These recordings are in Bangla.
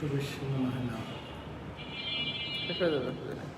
একটু বেশি মনে হয় না। শেষ হয়ে যাবে, অসুবিধা নেই।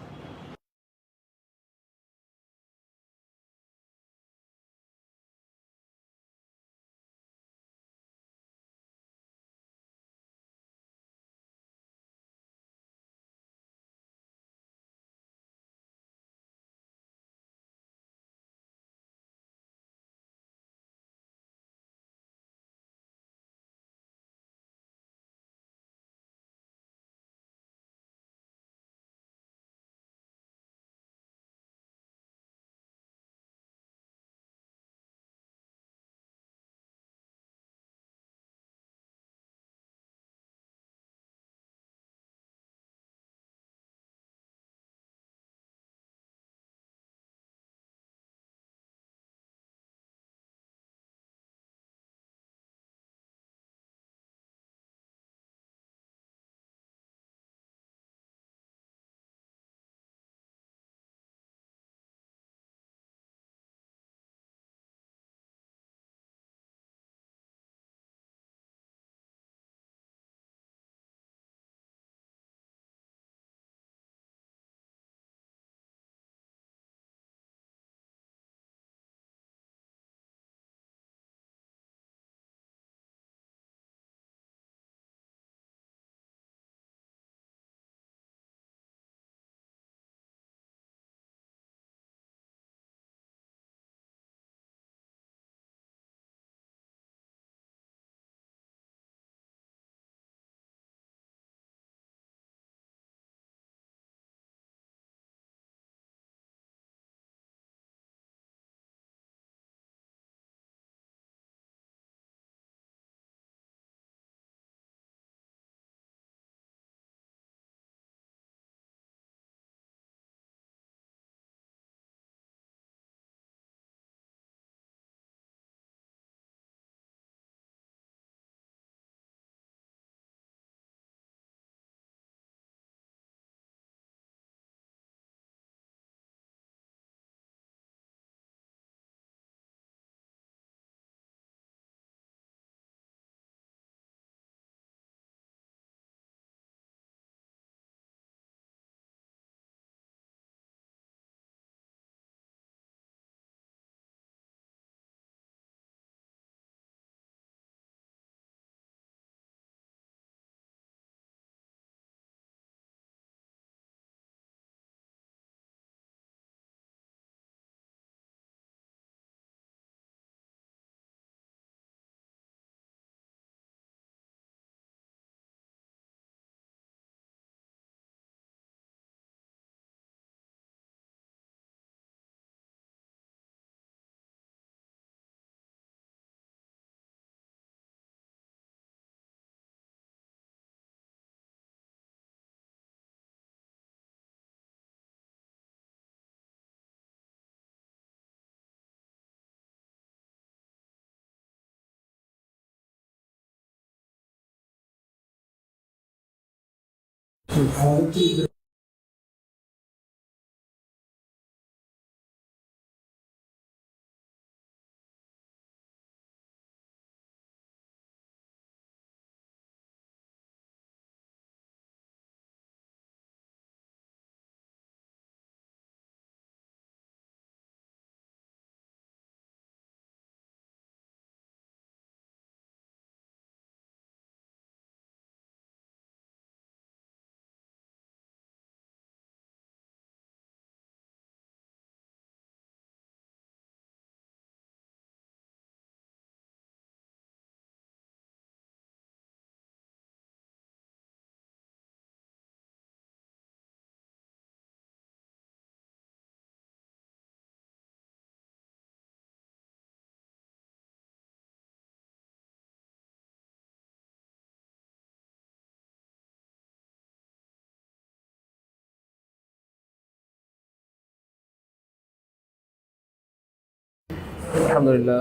আলহামদুলিল্লাহ।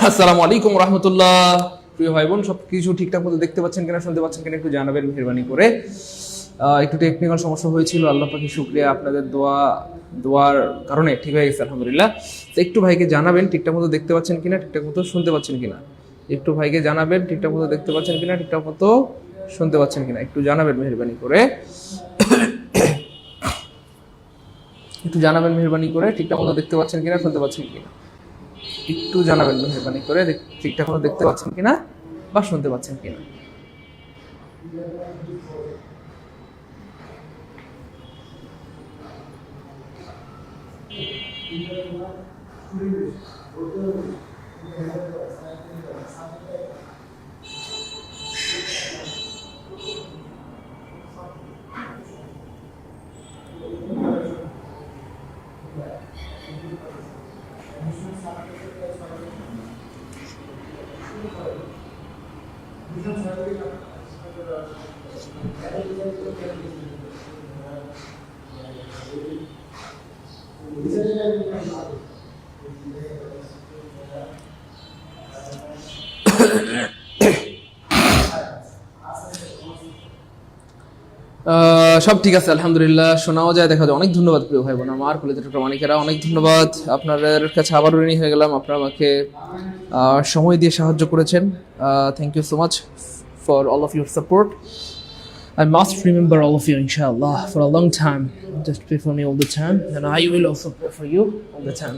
আসসালামু আলাইকুম রহমতুল্লাহ। প্রিয় ভাই বোন, সবকিছু ঠিকঠাক মতো দেখতে পাচ্ছেন কিনা, শুনতে পাচ্ছেন কিনা একটু জানাবেন মেহেরবানি করে। একটু টেকনিক্যাল সমস্যা হয়েছিল, আল্লাহ পাকের শুকরিয়া, আপনাদের দোয়ার কারণে ঠিক হয়ে গেছে আলহামদুলিল্লাহ। তো একটু ভাইকে জানাবেন ঠিকঠাক মতো দেখতে পাচ্ছেন কিনা, ঠিকঠাক মতো শুনতে পাচ্ছেন কিনা। একটু ভাইকে জানাবেন ঠিকঠাক মতো দেখতে পাচ্ছেন কিনা, ঠিকঠাক মতো শুনতে পাচ্ছেন কিনা, একটু জানাবেন মেহেরবানি করে। একটু জানাবেন মেহেরবানি করে ঠিকঠাক মতো দেখতে পাচ্ছেন কিনা, শুনতে পাচ্ছেন কিনা। একটু জানাবেন মেহেরবানি করে ঠিকঠাক মতো দেখতে পাচ্ছেন কিনা বা শুনতে পাচ্ছেন কিনা। সব ঠিক আছে আলহামদুলিল্লাহ, শোনাও যায়, দেখা যায়। অনেক ধন্যবাদ প্রিয় ভাই বোন আমার, কলেজের ডক্টর মানিকেরা, অনেক ধন্যবাদ। আপনাদের কাছে আবার ঋণী হয়ে গেলাম, আপনারা আমাকে সময় দিয়ে সাহায্য করেছেন। Thank you so much for all of your support. I must remember all of you, inshallah, for a long time. Just pray for me all the time, and I will also pray for you all the time.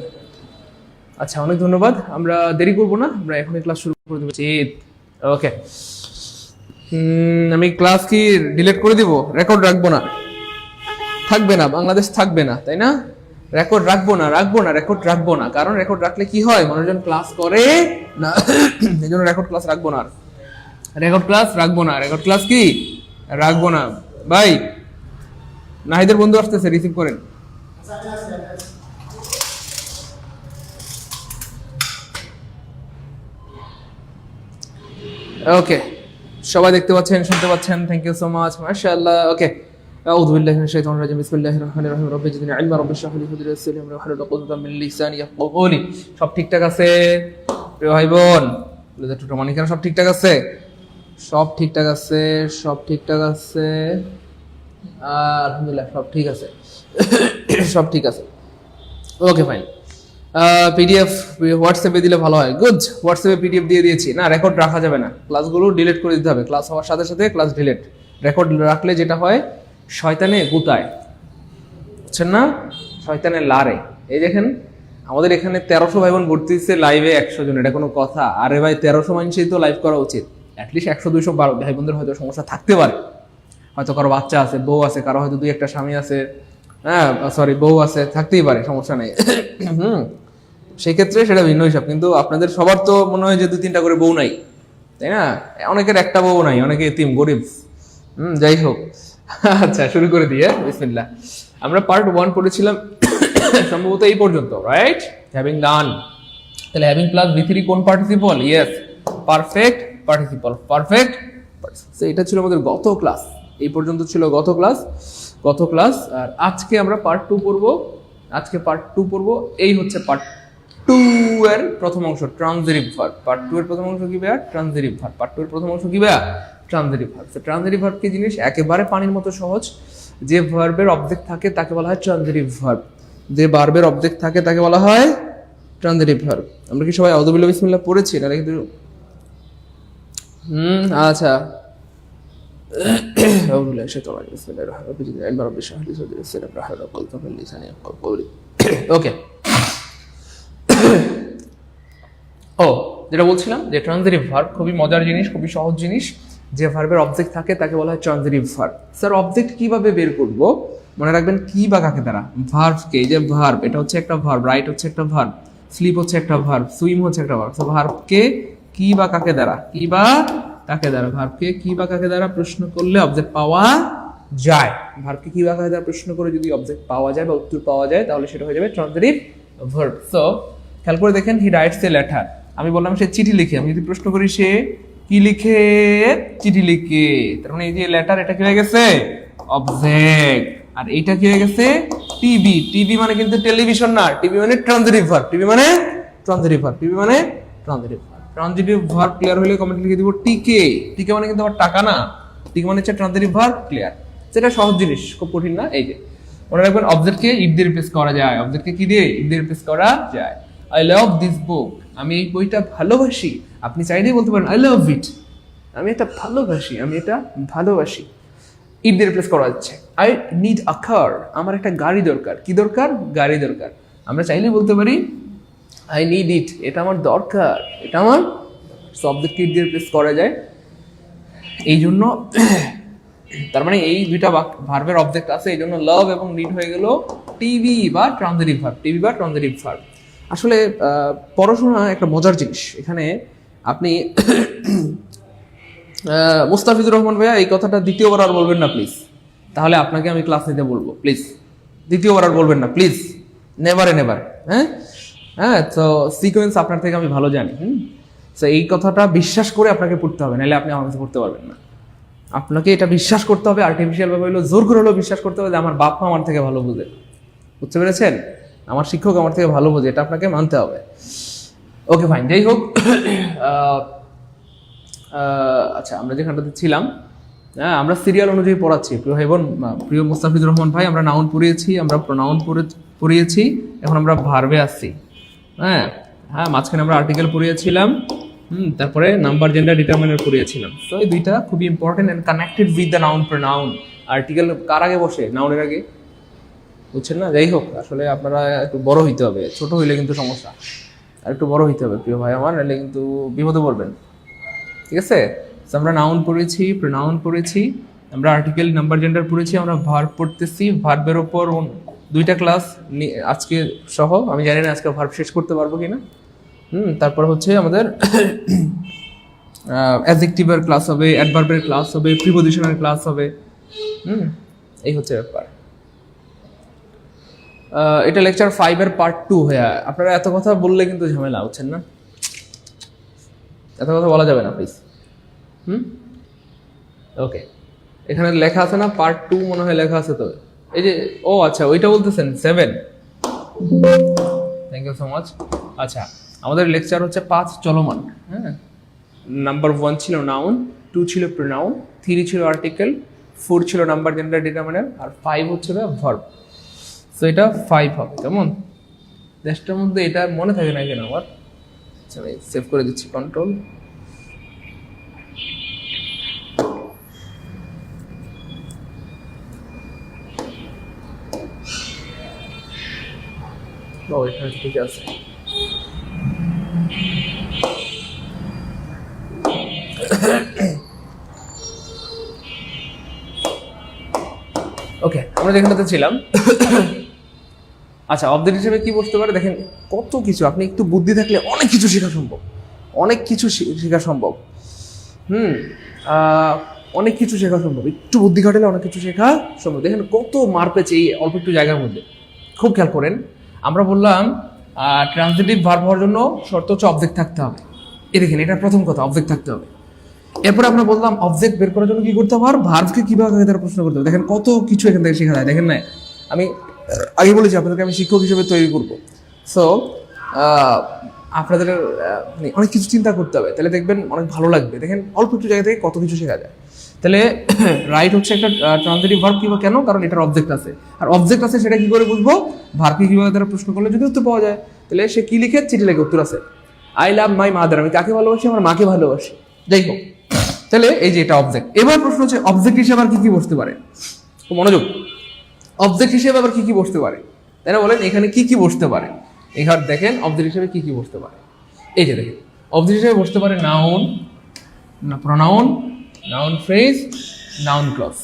আচ্ছা, অনেক ধন্যবাদ। আমরা দেরি করবো না, আমরা এখনই ক্লাস শুরু করে দেবো। ওকে, আমি ক্লাস কি ডিলিট করে দিব? রেকর্ড রাখবো না, থাকবে না, বাংলাদেশ থাকবে না, তাই না? রেকর্ড রাখবো না, রেকর্ড রাখবো না, কারণ রেকর্ড রাখলে কি হয়, মানুষজন ক্লাস করে না, এই জন্য রেকর্ড ক্লাস রাখবো না। রেকর্ড ক্লাস রাখবো না, রেকর্ড ক্লাস কি রাখবো না। ভাই নাহিদের বন্ধু আসতেছে, রিসিভ করেন। ওকে, সবাই দেখতে পাচ্ছেন, শুনতে পাচ্ছেন, থ্যাংক ইউ সো মাচ, মাশাআল্লাহ। ওকে, আউযু বিল্লাহি মিনাশ শাইতানির রাজিম, বিসমিল্লাহির রহমানির রহিম, রব্বি জিদনি ইলমা, রব্বি ইশরাহ লি সাদরি ওয়াসসির লি আমরি ওয়াহলুল উকদাতাম মিন লিসানি ইয়াফকাহু কওলি। সব ঠিকঠাক আছে প্রিয় ভাই বোন? ডক্টর মানিকেরা সব ঠিকঠাক আছে? সব ঠিকঠাক আছে, সব ঠিকঠাক আছে আলহামদুলিল্লাহ, সব ঠিক আছে, সব ঠিক আছে। Okay fine. পিডিএফ হোয়াটসঅ্যাপে দিলে ভালো হয়। গুড, হোয়াটসঅ্যাপে পিডিএফ দিয়ে দিয়েছি। না, রেকর্ড রাখা যাবে না, ক্লাসগুলো ডিলিট করে দিতে হবে। ক্লাস হওয়ার সাথে সাথে ক্লাস ডিলিট। রেকর্ড রাখলে যেটা হয়, শয়তানে গুতায়, বুঝছেন না? শয়তানে লারে। এই দেখেন, আমাদের এখানে 1300 ভাই বোন ভর্তি হচ্ছে লাইভে, 100 জন, এটা কোনো কথা? আরে ভাই, 1300 মানুষই তো লাইভ করা উচিত। অ্যাটলিস্ট 100-200 ভাই বোনদের হয়তো সমস্যা থাকতে পারে, হয়তো কারো বাচ্চা আছে, বউ আছে, কারো হয়তো 2-1টা স্বামী আছে, হ্যাঁ সরি বউ আছে, থাকতেই পারে, সমস্যা নেই। সেই ক্ষেত্রে সেটা ভিন্ন হিসাব। কিন্তু আপনাদের সবার তো মনে হয় যে 2-3টা করে বউ নাই, তাই না? অনেকের একটা বউ নাই, অনেকে এতিম গরিব। যাই হোক, আচ্ছা শুরু করে দিয়ে বিসমিল্লাহ। আমরা পার্ট 1 পড়েছিলাম সম্ভবত এই পর্যন্ত, রাইট? হ্যাভিং ডান। তাহলে হ্যাভিং প্লাস V3 কোন participle? Yes, perfect participle, perfect. এটা ছিল আমাদের গত ক্লাস, এই পর্যন্ত ছিল গত ক্লাস। আর আজকে আমরা পার্ট 2 পড়বো। এই হচ্ছে পার্ট 2 এর প্রথম অংশ, ট্রানজিটিভ ভার্ব। পার্ট 2 এর প্রথম অংশ কি ভাইয়া? Transitive verb. পার্ট 2 এর প্রথম অংশ কি ভাইয়া? Transitive verb. ট্রানজিটিভ ভার্ব কি জিনিস? একেবারে পানির মতো সহজ। যে ভার্বের অবজেক্ট থাকে তাকে বলা হয় ট্রানজিটিভ ভার্ব। যে ভার্বের অবজেক্ট থাকে তাকে বলা হয় ট্রানজিটিভ ভার্ব। আমরা কি সবাই আউযু বিল্লাহি বিসমিল্লাহ পড়েছি না? কিন্তু আচ্ছা, ওকে। যেটা বলছিলাম যে ট্রানজিটিভ ভার্ব খুবই মজার জিনিস, খুবই সহজ জিনিস। যে ভার্বের অবজেক্ট থাকে তাকে বলা হয় ট্রানজিটিভ ভার্ব। স্যার অবজেক্ট কিভাবে বের করব? মনে রাখবেন কি বা কাকে দ্বারা। ভার্বকে, এই যে ভার্ব, এটা হচ্ছে একটা ভার্ব, রাইট হচ্ছে একটা ভার্ব, স্লিপ হচ্ছে একটা ভার্ব, সুইম হচ্ছে একটা ভার্ব। সো ভার্বকে কি বা কাকে দ্বারা, কি বা কাকে দ্বারা, ভার্বকে কি বা কাকে দ্বারা প্রশ্ন করলে অবজেক্ট পাওয়া যায়। ভার্বকে কি বা কাকে দ্বারা প্রশ্ন করে যদি অবজেক্ট পাওয়া যায় বা উত্তর পাওয়া যায়, তাহলে সেটা হয়ে যাবে ট্রানজিটিভ ভার্ব। সো খেয়াল করে দেখেন, হি রাইটস এ লেটার। আমি বললাম সে চিঠি লিখে। আমি যদি প্রশ্ন করি সে কি লিখে? চিঠি লিখে। তার মানে এই যে লেটার, এটা কি হয়ে গেছে? অবজেক্ট। আর এইটা কি হয়ে গেছে টিভি। টিভি মানে কিন্তু টেলিভিশন না, টিভি মানে ট্রানজিটিভ ভার্ব, টিভি মানে ট্রানজিটিভ ভার্ব, টিভি মানে transitive verb. Transitive verb clear হলে কমেন্ট লিখে দিব টিকে। টিকে মানে কিন্তু আবার টাকা না, টিকে মানে হচ্ছে ট্রানজিটিভ ভার্ব ক্লিয়ার। সেটা সহজ জিনিস, খুব কঠিন না। এই যে মনে রাখবেন অবজেক্টকে ইট দিয়ে রিপ্লেস করা যায়, অবজেক্টকে কি দিয়ে ইট দিয়ে রিপ্লেস করা যায়। আই লাভ দিস বুক, আমি এই বইটা ভালোবাসি। আপনি চাইলেই বলতে পারেন আই লাভ ইট, আমি এটা ভালোবাসি, আমি এটা ভালোবাসি। ইট দিয়ে রিপ্লেস করা যাচ্ছে। আই নিড আ কার, আমার একটা গাড়ি দরকার। কি দরকার? গাড়ি দরকার। আমরা চাইলেই বলতে পারি আই নিড ইট, এটা আমার দরকার, এটা আমার। অবজেক্টকে ইট দিয়ে রিপ্লেস করা যায়। এই জন্য তার মানে এই দুইটা ভার্বের অবজেক্ট আছে, এই জন্য লাভ এবং নিড হয়ে গেল টিভি বা ট্রানজিটিভ ভার্ব, টিভি বা ট্রানজিটিভ ভার্ব। আসলে পড়াশোনা একটা মজার জিনিস। এখানে আপনি মুস্তাফিজুর রহমান ভাইয়া এই কথাটা দ্বিতীয়বার আর বলবেন না প্লিজ, তাহলে আপনাকে আমি ক্লাস নিতে বলবো। প্লিজ দ্বিতীয়বার আর বলবেন না প্লিজ, নেভারে নেভার। হ্যাঁ হ্যাঁ, তো সিকোয়েন্স আপনার থেকে আমি ভালো জানি। তো এই কথাটা বিশ্বাস করে আপনাকে পড়তে হবে, নাহলে আপনি আমার কাছে পড়তে পারবেন না। আপনাকে এটা বিশ্বাস করতে হবে, আর্টিফিশিয়াল ভাবে হলো জোর করে হলেও বিশ্বাস করতে হবে যে আমার বাপ মা আমার থেকে ভালো বোঝে। বুঝতে পেরেছেন? আমার শিক্ষক আমার থেকে ভালো বোঝে, এটা আপনাকে মানতে হবে। ওকে ফাইন, যাই হোক। আচ্ছা, আমরা যেখানটাতে ছিলাম, হ্যাঁ, আমরা সিরিয়াল অনুযায়ী পড়াচ্ছি। প্রিয় ভাই বোন, প্রিয় মুস্তাফিজুর রহমান ভাই, আমরা নাউন পড়িয়েছি, আমরা প্রোনাউন পড়িয়েছি, এখন আমরা ভার্বে আসছি। হ্যাঁ হ্যাঁ, মাঝখানে আমরা আর্টিকেল পড়িয়েছিলাম, তারপরে নাম্বার জেন্ডার ডিটারমিনার পড়িয়েছিলাম। তো এই দুইটা খুবই important and connected with the noun pronoun. Article কার আগে বসে? নাউনের আগে, বুঝছেন না? যাই হোক, আসলে আপনারা একটু বড় হইতে হবে, ছোট হইলে কিন্তু সমস্যা। আর একটু বড় হইতে হবে প্রিয় ভাই আমার, নাহলে কিন্তু বিপদে পড়বেন। ঠিক আছে? আমরা নাউন পড়েছি, প্রোনাউন পড়েছি, আমরা আর্টিকেল নাম্বার জেন্ডার পড়েছি, আমরা ভার্ব পড়তেছি। ভার্বের ওপর দুইটা ক্লাস আজকে সহ, আমি জানি না আজকে ভার্ব শেষ করতে পারবো কিনা। তারপর হচ্ছে আমাদের অ্যাডজেক্টিভের ক্লাস হবে, অ্যাডভার্বের ক্লাস হবে, প্রিপোজিশনের ক্লাস হবে। এই হচ্ছে ব্যাপার। এটা লেকচার 5-এর পার্ট 2 হয়ে। আপনারা এত কথা বললে কিন্তু ঝামেলা, হচ্ছেন না? এত কথা বলা যাবে না প্লিজ। ওকে, এখানে লেখা আছে না পার্ট 2, মনে হয় লেখা আছে তো। এই যে, ও আচ্ছা, ওইটা বলতেছেন 7। Thank you so much. আচ্ছা, আমাদের লেকচার হচ্ছে 5 চলমান। হ্যাঁ, নাম্বার 1 ছিল নাউন, 2 ছিল প্রোনাউন, 3 ছিল আর্টিকেল, 4 ছিল নাম্বার জেন্ডার ডিটারমিনার, আর 5 হচ্ছে ভার্ব। সো এটা 5 হবে। কেমন? দেশটার মধ্যে এটা মনে থাকে না কেন আমার? আচ্ছা, আমি সেভ করে দিচ্ছি, কন্ট্রোল। ও, এখানে ঠিক আছে। ওকে, আমরা যেখানটাতে ছিলাম। আচ্ছা, অবজেক্ট হিসেবে কি বসতে পারে? দেখেন কত কিছু, আপনি একটু বুদ্ধি থাকলে অনেক কিছু শেখা সম্ভব, অনেক কিছু শেখা সম্ভব। অনেক কিছু শেখা সম্ভব, একটু বুদ্ধি খাটালে অনেক কিছু শেখা সম্ভব। দেখেন কত মার পেয়েছে এই অল্প একটু জায়গার মধ্যে। খুব খেয়াল করেন, আমরা বললাম ট্রান্সিটিভ ভার্ব হওয়ার জন্য শর্ত হচ্ছে অবজেক্ট থাকতে হবে। এই দেখেন, এটা প্রথম কথা, অবজেক্ট থাকতে হবে। এরপরে আমরা বললাম অবজেক্ট বের করার জন্য কি করতে হবে? ভার্বকে কিভাবে তারা প্রশ্ন করতে হবে। দেখেন কত কিছু এখান থেকে শেখা যায়। দেখেন না, আমি আগে বলেছি আপনাদেরকে আমি শিক্ষক হিসেবে তৈরি করবো। সো আপনাদের অনেক কিছু চিন্তা করতে হবে, তাহলে দেখবেন অনেক ভালো লাগবে। দেখেন অল্প একটু জায়গা থেকে কত কিছু শেখা যায়। তাহলে রাইট হচ্ছে একটা ট্রান্সিটিভ ভার্ব। কিংবা কেন? কারণ এটার অবজেক্ট আছে, আর অবজেক্ট আছে, সেটা কি করে বুঝবো? ভার্বকে কিভাবে তারা প্রশ্ন করলে যদি উত্তর পাওয়া যায়, তাহলে সে কি লিখে? চিঠি লিখে উত্তর আছে। আই লাভ মাই মাদার, আমি কাকে ভালোবাসি? আমার মাকে ভালোবাসি। যাই হোক, তাহলে এই যে এটা অবজেক্ট। এবার প্রশ্ন হচ্ছে অবজেক্ট হিসেবে আর কি কি বসতে পারে? মনোযোগ, অবজেক্ট হিসেবে আবার কি কি বসতে পারে? তাই না? বলেন এখানে কি কি বসতে পারে? এখানে দেখেন অবজেক্ট হিসেবে কি কি বসতে পারে। এই যে দেখেন, অবজেক্ট হিসেবে বসতে পারে noun, pronoun, noun phrase, noun clause.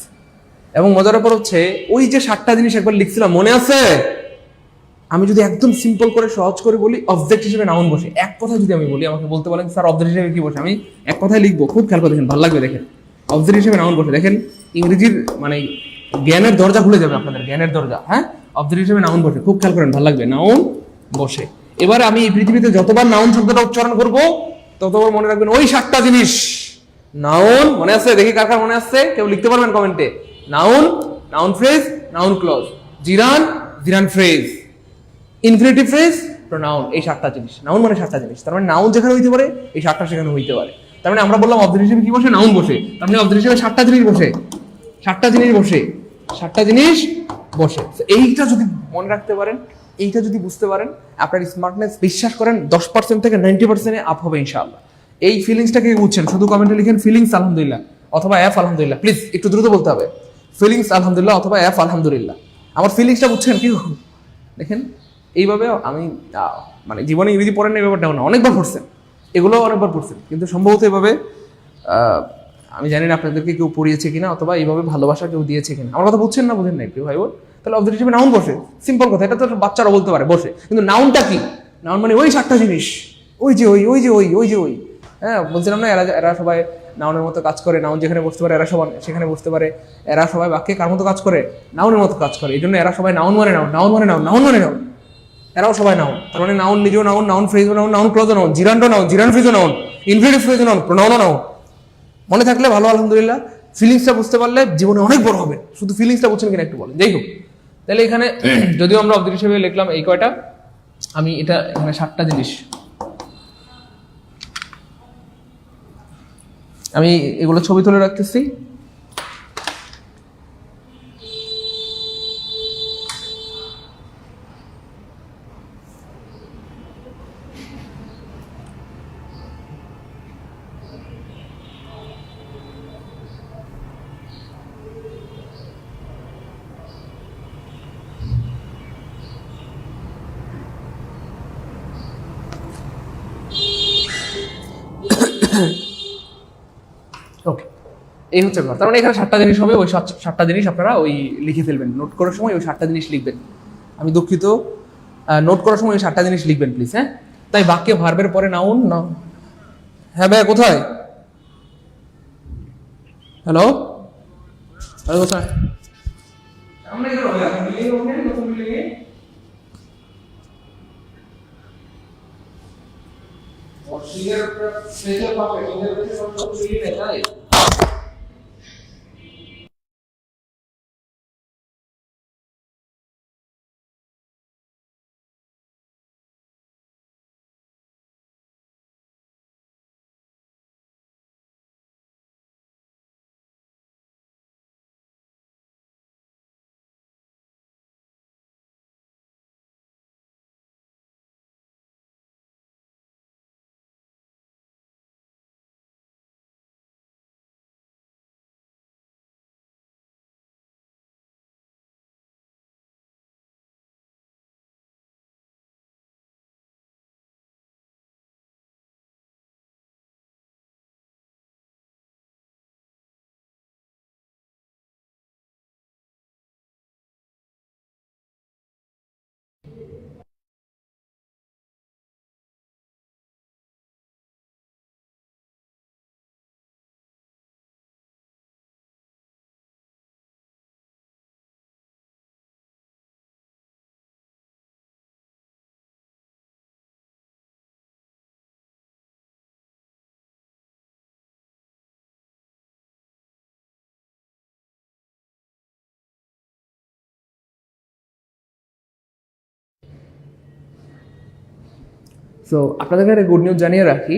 এবং মজার ব্যাপার হচ্ছে ওই যে 7টা জিনিস একবার লিখছিলাম, মনে আছে? আমি যদি একদম সিম্পল করে সহজ করে বলি, অবজেক্ট হিসেবে নাউন বসে। এক কথা যদি আমি বলি, আমাকে বলতে বলেন স্যার অবজেক্ট হিসেবে কি বসে, আমি এক কথায় লিখবো। খুব খেয়াল করে দেখেন, ভালো লাগবে। দেখেন অবজেক্ট হিসেবে নাউন বসে। দেখেন ইংরেজির মানে জ্ঞানের দরজা খুলে যাবে আপনাদের, জ্ঞানের দরজা। হ্যাঁ, অবজেক্ট হিসেবে নাউন বসে, খুব খেয়াল করেন, ভালো লাগবে। নাউন বসে। এবার আমি এই পৃথিবীতে যতবার নাউন শব্দটা উচ্চারণ করবো, ততবার মনে রাখবেন ওই 7টা জিনিস। নাউন মনে আছে? দেখি কার কার মনে আসছে, কেউ লিখতে পারবেন কমেন্টে। Noun, noun phrase, noun clause, gerund, gerund phrase, infinitive phrase, pronoun, এই 7টা জিনিস। নাউন মানে 7টা জিনিস, তার মানে নাউন যেখানে হইতে পারে এই 7টা সেখানে হইতে পারে। তার মানে আমরা বললাম অবজেক্ট হিসেবে কি বসে, নাউন বসে, তার মানে অবজেক্ট হিসেবে 7টা জিনিস বসে, 7টা জিনিস বসে, 7টা জিনিস বসে। এইটা যদি মনে রাখতে পারেন, এইটা যদি বুঝতে পারেন, আপনার স্মার্টনেস বিশ্বাস করেন 10% থেকে 90% আপ হবে ইনশাআল্লাহ। এই ফিলিংসটাকে বুঝছেন, শুধু কমেন্টে লিখেন ফিলিংস আলহামদুলিল্লাহ অথবা এফ আলহামদুলিল্লাহ, প্লিজ একটু দ্রুত বলতে হবে, ফিলিংস আলহামদুলিল্লাহ অথবা এফ আলহামদুলিল্লাহ। আমার ফিলিংসটা বুঝছেন কি? দেখেন এইভাবে আমি মানে জীবনে ইংরেজি পড়েন না, এই ব্যাপারটাও না, অনেকবার পড়ছেন, এগুলো অনেকবার পড়ছেন, কিন্তু সম্ভবত এভাবে আমি জানি না আপনাদেরকে কেউ পড়িয়েছে কিনা অথবা এইভাবে ভালোবাসা কেউ দিয়েছে কিনা। আমার কথা বুঝছেন না, বুঝেন নাই কেউ ভাই বোন? তাহলে অবজেক্ট হিসেবে নাউন বসে, সিম্পল কথা, এটা তো বাচ্চারা বলতে পারে বসে, কিন্তু নাউনটা কি? নাউন মানে ওই 7টা জিনিস, ওই যে ওই ওই যে ওই ওই যে ওই, হ্যাঁ বলছিলাম না, এরা সবাই নাউনের মতো কাজ করে, নাউন যেখানে বসতে পারে এরা সবাই সেখানে বসতে পারে, এরা সবাই বাক্যে কার মতো কাজ করে, নাউনের মতো কাজ করে, এই জন্য এরা সবাই নাউন মানে নাউন, নাউন মানে নাউন, নাউন মানে নাউন, এরাও সবাই নাউন। তার মানে নাউন নিজেও নাউন, নাউন ফ্রেজও নাউন, নাউন ক্লজও নাউন, জিরানও নাউন, জিরান ফ্রেজও নাউন, ইনফিনিটিভ ফ্রেজও নাউন, প্রোনাউনও নাউন। মনে থাকলে ভালো আলহামদুলিল্লাহ, ফিলিংসটা বুঝতে পারলে জীবনে অনেক বড় হবে। শুধু ফিলিংসটা বুঝছেন কিনা একটু বলেন। যাই হোক, তাহলে এখানে যদিও আমরা অবজেক্ট হিসেবে লিখলাম এই কয়টা, আমি এটা এখানে 7টা জিনিস, আমি এগুলো ছবি তুলে রাখতেছি। ওকে, এই হচ্ছে ব্যাপার। তার মানে এখানে 7টা জিনিস হবে, ওই 7টা জিনিস আপনারা ওই লিখে ফেলবেন, নোট করার সময় ওই 7টা জিনিস লিখবেন। আমি দুঃখিত, নোট করার সময় ওই 7টা জিনিস লিখবেন প্লিজ, হ্যাঁ। তাই বাক্যে ভার্বের পরে নাউন, হ্যাঁ ভাই কোথায়, হ্যালো হ্যালো কোথায়, আমরা এখানে হবে, আপনি মিলিয়ে ওঠেন, নতুন মিলিয়ে অস্ট্রেলিয়ার স্পেশাল পাবে, ইন্টারভিউ সব মিলিয়ে তাই। সো আপনাদেরকে একটা গুড নিউজ জানিয়ে রাখি,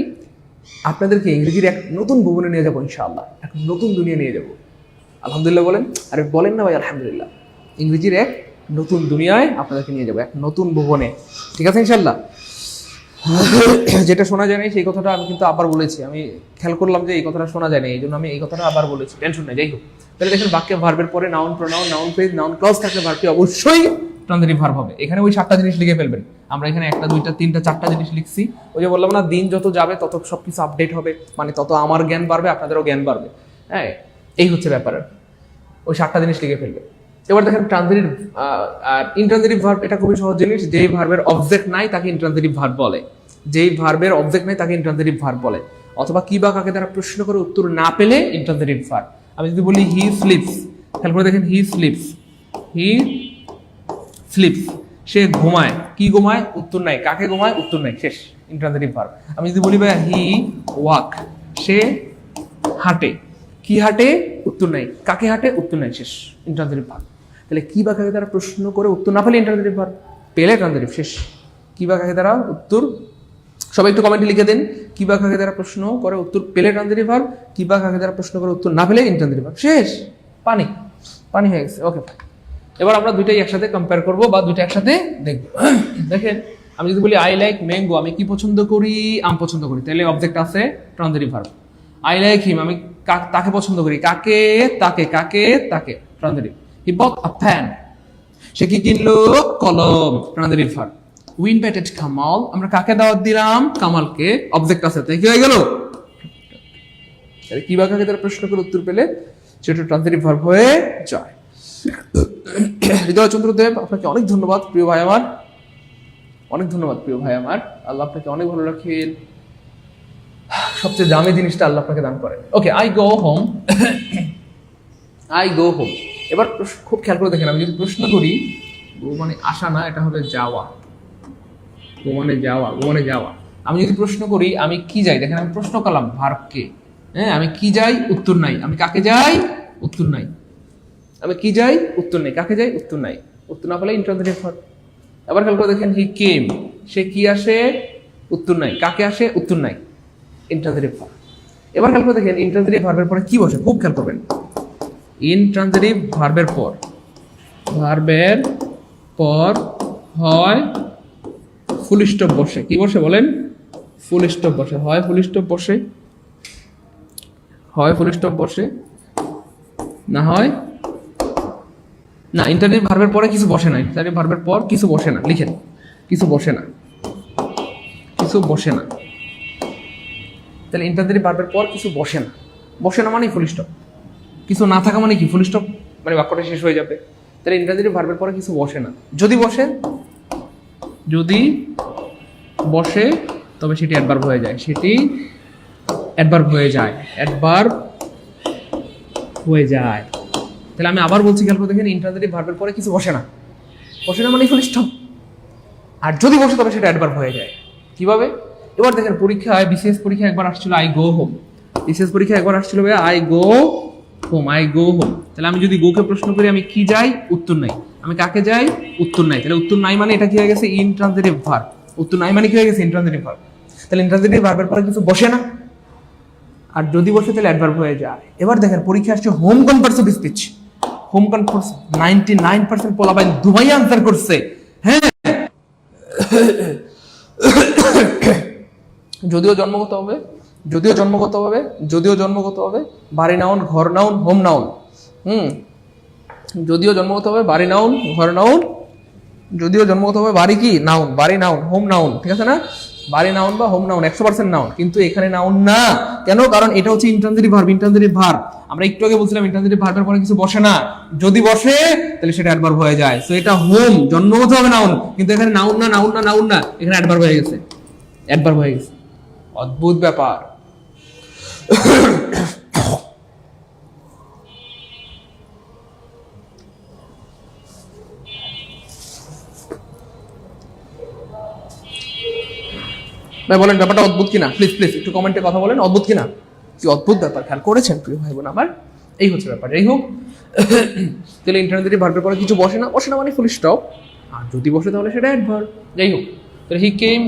আপনাদেরকে ইংরেজির এক নতুন ভুবনে নিয়ে যাবো ইনশাআল্লাহ, এক নতুন দুনিয়া নিয়ে যাবো। আলহামদুলিল্লাহ বলেন, আরে বলেন না ভাই আলহামদুলিল্লাহ। ইংরেজির এক নতুন দুনিয়ায় আপনাদেরকে নিয়ে যাবো, এক নতুন ভুবনে, ঠিক আছে ইনশাআল্লাহ। যেটা শোনা যায় না সেই কথাটা আমি কিন্তু আবার বলেছি, আমি খেয়াল করলাম যে এই কথাটা শোনা যায় না, এই জন্য আমি এই কথাটা আবার বলেছি, টেনশন নেই। যাই হোক, তাহলে দেখেন বাক্যে ভার্বের পরে noun, pronoun, noun phrase, noun clause থাকলে ভার্বটি অবশ্যই ট্রান্সিটিভ ভার্ব হবে। এখানে ওই 7টা জিনিস লিখে ফেলবেন। আমরা এখানে 1টা 2টা 3টা 4টা জিনিস লিখছি। ওই যে বললাম না, দিন যত যাবে তত সবকিছু আপডেট হবে, মানে তত আমার জ্ঞান বাড়বে, আপনাদেরও জ্ঞান বাড়বে, হ্যাঁ এই হচ্ছে ব্যাপার। ওই 7টা জিনিস লিখে ফেলবে। এবার দেখেন ট্রান্সিটিভ আর ইনট্রান্সিটিভ ভার্ব, এটা খুবই সহজ জিনিস। যেই ভার্বের অবজেক্ট নাই তাকে ইনট্রান্সিটিভ ভার্ব বলে, যেই ভার্বের অবজেক্ট নাই তাকে ইনট্রান্সিটিভ ভার্ব বলে, অথবা কি বা কাকে দ্বারা প্রশ্ন করে উত্তর না পেলে ইনট্রান্সিটিভ ভার্ব। আমি যদি বলি হি স্লিপস, খেয়াল করে দেখেন, হি স্লিপস, হি স্লিপস, সে ঘুমায়, কি ঘুমায়, উত্তর নাই, কাকে ঘুমায়, উত্তর নাই, শেষ, ইনট্রান্সিটিভ ভার্ব। আমি যদি বলি ভাই হি ওয়াক, সে হাঁটে, কি হাঁটে, উত্তর নাই, কাকে হাঁটে, উত্তর নাই, শেষ, ইনট্রান্সিটিভ ভার্ব। তাহলে কি বা কাকে দ্বারা প্রশ্ন করে উত্তর না পেলে ইন্টারোগেটিভ ভার্ব, পেলে ট্রানজিটিভ, শেষ। কি বা কাকে দ্বারা উত্তর, সবাই একটু কমেন্টে লিখে দেন, কি বা কাকে দ্বারা প্রশ্ন করে উত্তর পেলে ট্রানজিটিভ ভার্ব, কি বা কাকে দ্বারা প্রশ্ন করে উত্তর না পেলে ইন্টারোগেটিভ ভার্ব, শেষ। পানি পানি হয়ে গেছে। ওকে, এবার আমরা দুইটাই একসাথে কম্পেয়ার করব বা দুইটা একসাথে দেখব। দেখেন, আমি যদি বলি আই লাইক ম্যাঙ্গো, আমি কি পছন্দ করি, আম পছন্দ করি, তাহলে অবজেক্ট আছে transitive verb. I like him, আমি তাকে পছন্দ করি, কাকে, তাকে, কাকে, তাকে, transitive. He bot a pen, সে কি কিনলো, কলম, transitive verb. We invited Kamal, আমরা কাকে দাওয়াত দিলাম, কামালকে, অবজেক্ট আছে, তাই কি হয়ে গেল। তাহলে কি বা কাকে তারা প্রশ্ন করে উত্তর পেলে সেটা ট্রানজিটিভ ভার্ব হয়ে যায়। হৃদয় চন্দ্র দেব, আপনাকে অনেক ধন্যবাদ প্রিয় ভাই আমার, অনেক ধন্যবাদ প্রিয় ভাই আমার। আল্লাহ আপনাকে অনেক ভালো রাখেন, সবচেয়ে দামি জিনিসটা আল্লাহ আপনাকে দান করেন। Okay, I go home, I go home. এবার খুব খেয়াল করে দেখেন, আমি যদি প্রশ্ন করি, গো মানে আসা না, এটা হবে যাওয়া, গো মানে যাওয়া, গো মানে যাওয়া। আমি যদি প্রশ্ন করি আমি কি যাই, দেখেন আমি প্রশ্ন করলাম ভার্বকে, হ্যাঁ, আমি কি যাই, উত্তর নাই, আমি কাকে যাই, উত্তর নাই, আমি কি যাই, উত্তর নেই, কাকে যাই, উত্তর নাই, উত্তর না পেলে ইন্টারোগেটিভ ভার্ব। আবার খেয়াল করে দেখেন, হি কেম, সে কি আসে, উত্তর নাই, কাকে আসে, উত্তর নাই, ইন্টারোগেটিভ ভার্ব। এবার খেয়াল করে দেখেন ইন্টারোগেটিভ ভার্বের পরে কি বসে, খুব খেয়াল করবেন। ইন্ট্রানজিটিভ ভার্বের পর, ভার্বের পর হয় ফুল স্টপ বসে, কি বসে বলেন, ফুল স্টপ বসে, হয় ফুল স্টপ বসে, হয় ফুল স্টপ বসে, না হয় না। ইন্টারোগেটিভ ভার্বের পরে কিছু বসে না, ইন্টারোগেটিভ ভার্বের পর কিছু বসে না, লিখেন, কিছু বসে না, কিছু বসে না। তাহলে ইন্টারোগেটিভ ভার্বের পর কিছু বসে না, বসে না মানে ফুল স্টপ, কিছু না থাকা মানে কি, ফুল স্টপ মানে বাক্যটা শেষ হয়ে যাবে। তাহলে ইন্টারোগেটিভ ভার্বের পরে কিছু বসে না, যদি বসে, যদি বসে তবে সেটি অ্যাডভার্ব হয়ে যায়, সেটি অ্যাডভার্ব হয়ে যায়, অ্যাডভার্ব হয়ে যায়। তাহলে আমি আবার বলছি, খেয়াল করে দেখেন, ইন্টারোগেটিভ ভার্বের পরে কিছু বসে না, বসে না মানে ফুল স্টপ, আর যদি বসে তবে সেটা অ্যাডভার্ব হয়ে যায়। কিভাবে? এবার দেখেন, পরীক্ষায়, বিশেষ পরীক্ষায় একবার আসছিল আই গো হোম, বিশেষ পরীক্ষায় একবার আসছিল I go home, I go home. তাহলে আমি যদি গোকে প্রশ্ন করি আমি কি যাই, উত্তর নাই, আমি কাকে যাই, উত্তর নাই, তাহলে উত্তর নাই মানে এটা কি হয়ে গেছে, ইনট্রানজিটিভ ভার্ব। উত্তর নাই মানে কি হয়ে গেছে, ইনট্রানজিটিভ ভার্ব। তাহলে ইনট্রানজিটিভ ভার্বের পরে কিছু বসে না, আর যদি বসে তাহলে অ্যাডভার্ব হয়ে যায়। এবার দেখেন, পরীক্ষা আসছে home converse of speech, home converse 99% পোলাপাই দুবাই আনসার করছে, হ্যাঁ। যদিও জন্মগত হবে, যদিও জন্মগত হবে, যদিও জন্মগত হবে, বাড়ি নাউন, ঘর নাউন, হোম নাউন, যদিও জন্মগত হবে বাড়ি নাউন, ঘর নাউন, যদিও জন্মগত হবে বাড়ি কি, নাউন, বাড়ি নাউন, হোম নাউন, ঠিক আছে না, বাড়ি নাউন বা হোম নাউন 100% নাউন, কিন্তু এখানে নাউন না। কেন? কারণ এটা হচ্ছে ইন্ট্রানজিটিভ ভার্ব, ইন্ট্রানজিটিভ ভার্ব। আমরা একটু আগে বলছিলাম ইন্ট্রানজিটিভ ভার্বের পরে কিছু বসে না, যদি বসে তাহলে সেটা অ্যাডভার্ব হয়ে যায়। সো এটা হোম, জন্মগত হবে নাউন, কিন্তু এখানে নাউন না, নাউন না, নাউন না, এখানে অ্যাডভার্ব হয়ে গেছে, অ্যাডভার্ব হয়ে গেছে। অদ্ভুত ব্যাপার। ভাই বলেন ব্যাপারটা অদ্ভুত কিনা, প্লিজ প্লিজ একটু কমেন্টে কথা বলেন, অদ্ভুত কিনা, কি অদ্ভুত ব্যাপার, খেয়াল করেছেন প্রিয় ভাই বোন আমার? এই হচ্ছে ব্যাপার। যাই হোক, তাহলে ইন্টারোগেটিভ ভার্বের পরে কিছু বসে না, বসে না মানে ফুল স্টপ, আর যদি বসে তাহলে সেটা অ্যাডভার্ব। যাই হোক, তাহলে হি কেম,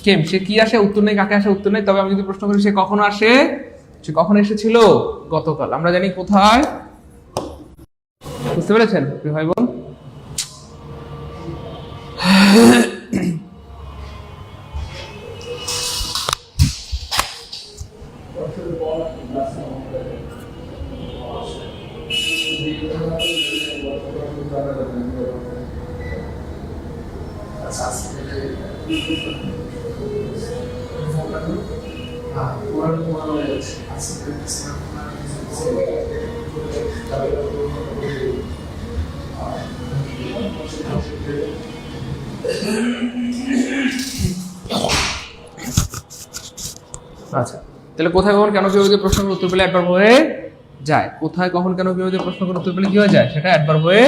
কেম, সে কি আসে, উত্তর নেই, কাকে আসে, উত্তর নেই। তবে আমি যদি প্রশ্ন করি সে কখন আসে, সে কখন এসেছিল, গতকাল। আমরা জানি কোথায়, বুঝতে পেরেছেন প্রিয় ভাই বোন? আচ্ছা, তাহলে কোথায় কখন কেন কিভাবে দিয়ে প্রশ্ন উত্তর পেলে অ্যাডভার্ব হয়ে যায়, কোথায় কখন কেন কিভাবে দিয়ে প্রশ্ন উত্তর পেলে কি হয়ে যায়, সেটা অ্যাডভার্ব হয়ে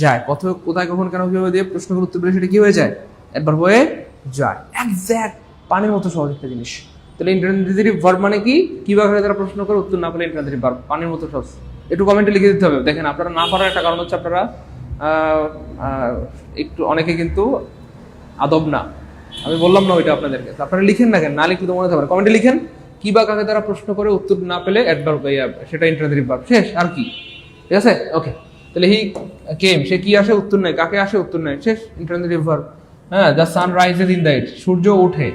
যায়। কোথায় কখন কেন কিভাবে দিয়ে প্রশ্ন উত্তর পেলে সেটা কি হয়ে যায়, অ্যাডভার্ব হয়ে যায়। এক্স্যাক্ট পানির মতো সহজ একটা জিনিস। তাহলে ইন্ট্রানজিটিভ ভার্ব মানে কি, কিভাবে তারা প্রশ্ন করে উত্তর না পেলে ইন্ট্রানজিটিভ ভার্ব, পানির মতো সহজ। একটু কমেন্টে লিখে দিতে হবে। দেখেন, আপনারা না পারার একটা কারণ হচ্ছে আপনারা একটু অনেকে কিন্তু আদব না, আমি বললাম না ওইটা আপনাদেরকে, আপনারা লিখেন না কেন, না লিখলে তো মনে থাকবে, কমেন্টে লিখেন কি বা কাকে তারা প্রশ্ন করে উত্তর না পেলে অ্যাডভার্ব, সেটা ইন্টারোগেটিভ ভার্ব, শেষ আর কি, ঠিক আছে? ওকে, তাহলে হি কেম, সে কি আসে উত্তর নাই, কাকে আসে উত্তর নাই, শেষ ইন্টারোগেটিভ ভার্ব। হ্যাঁ, the sun rises in the east, সূর্য ওঠে,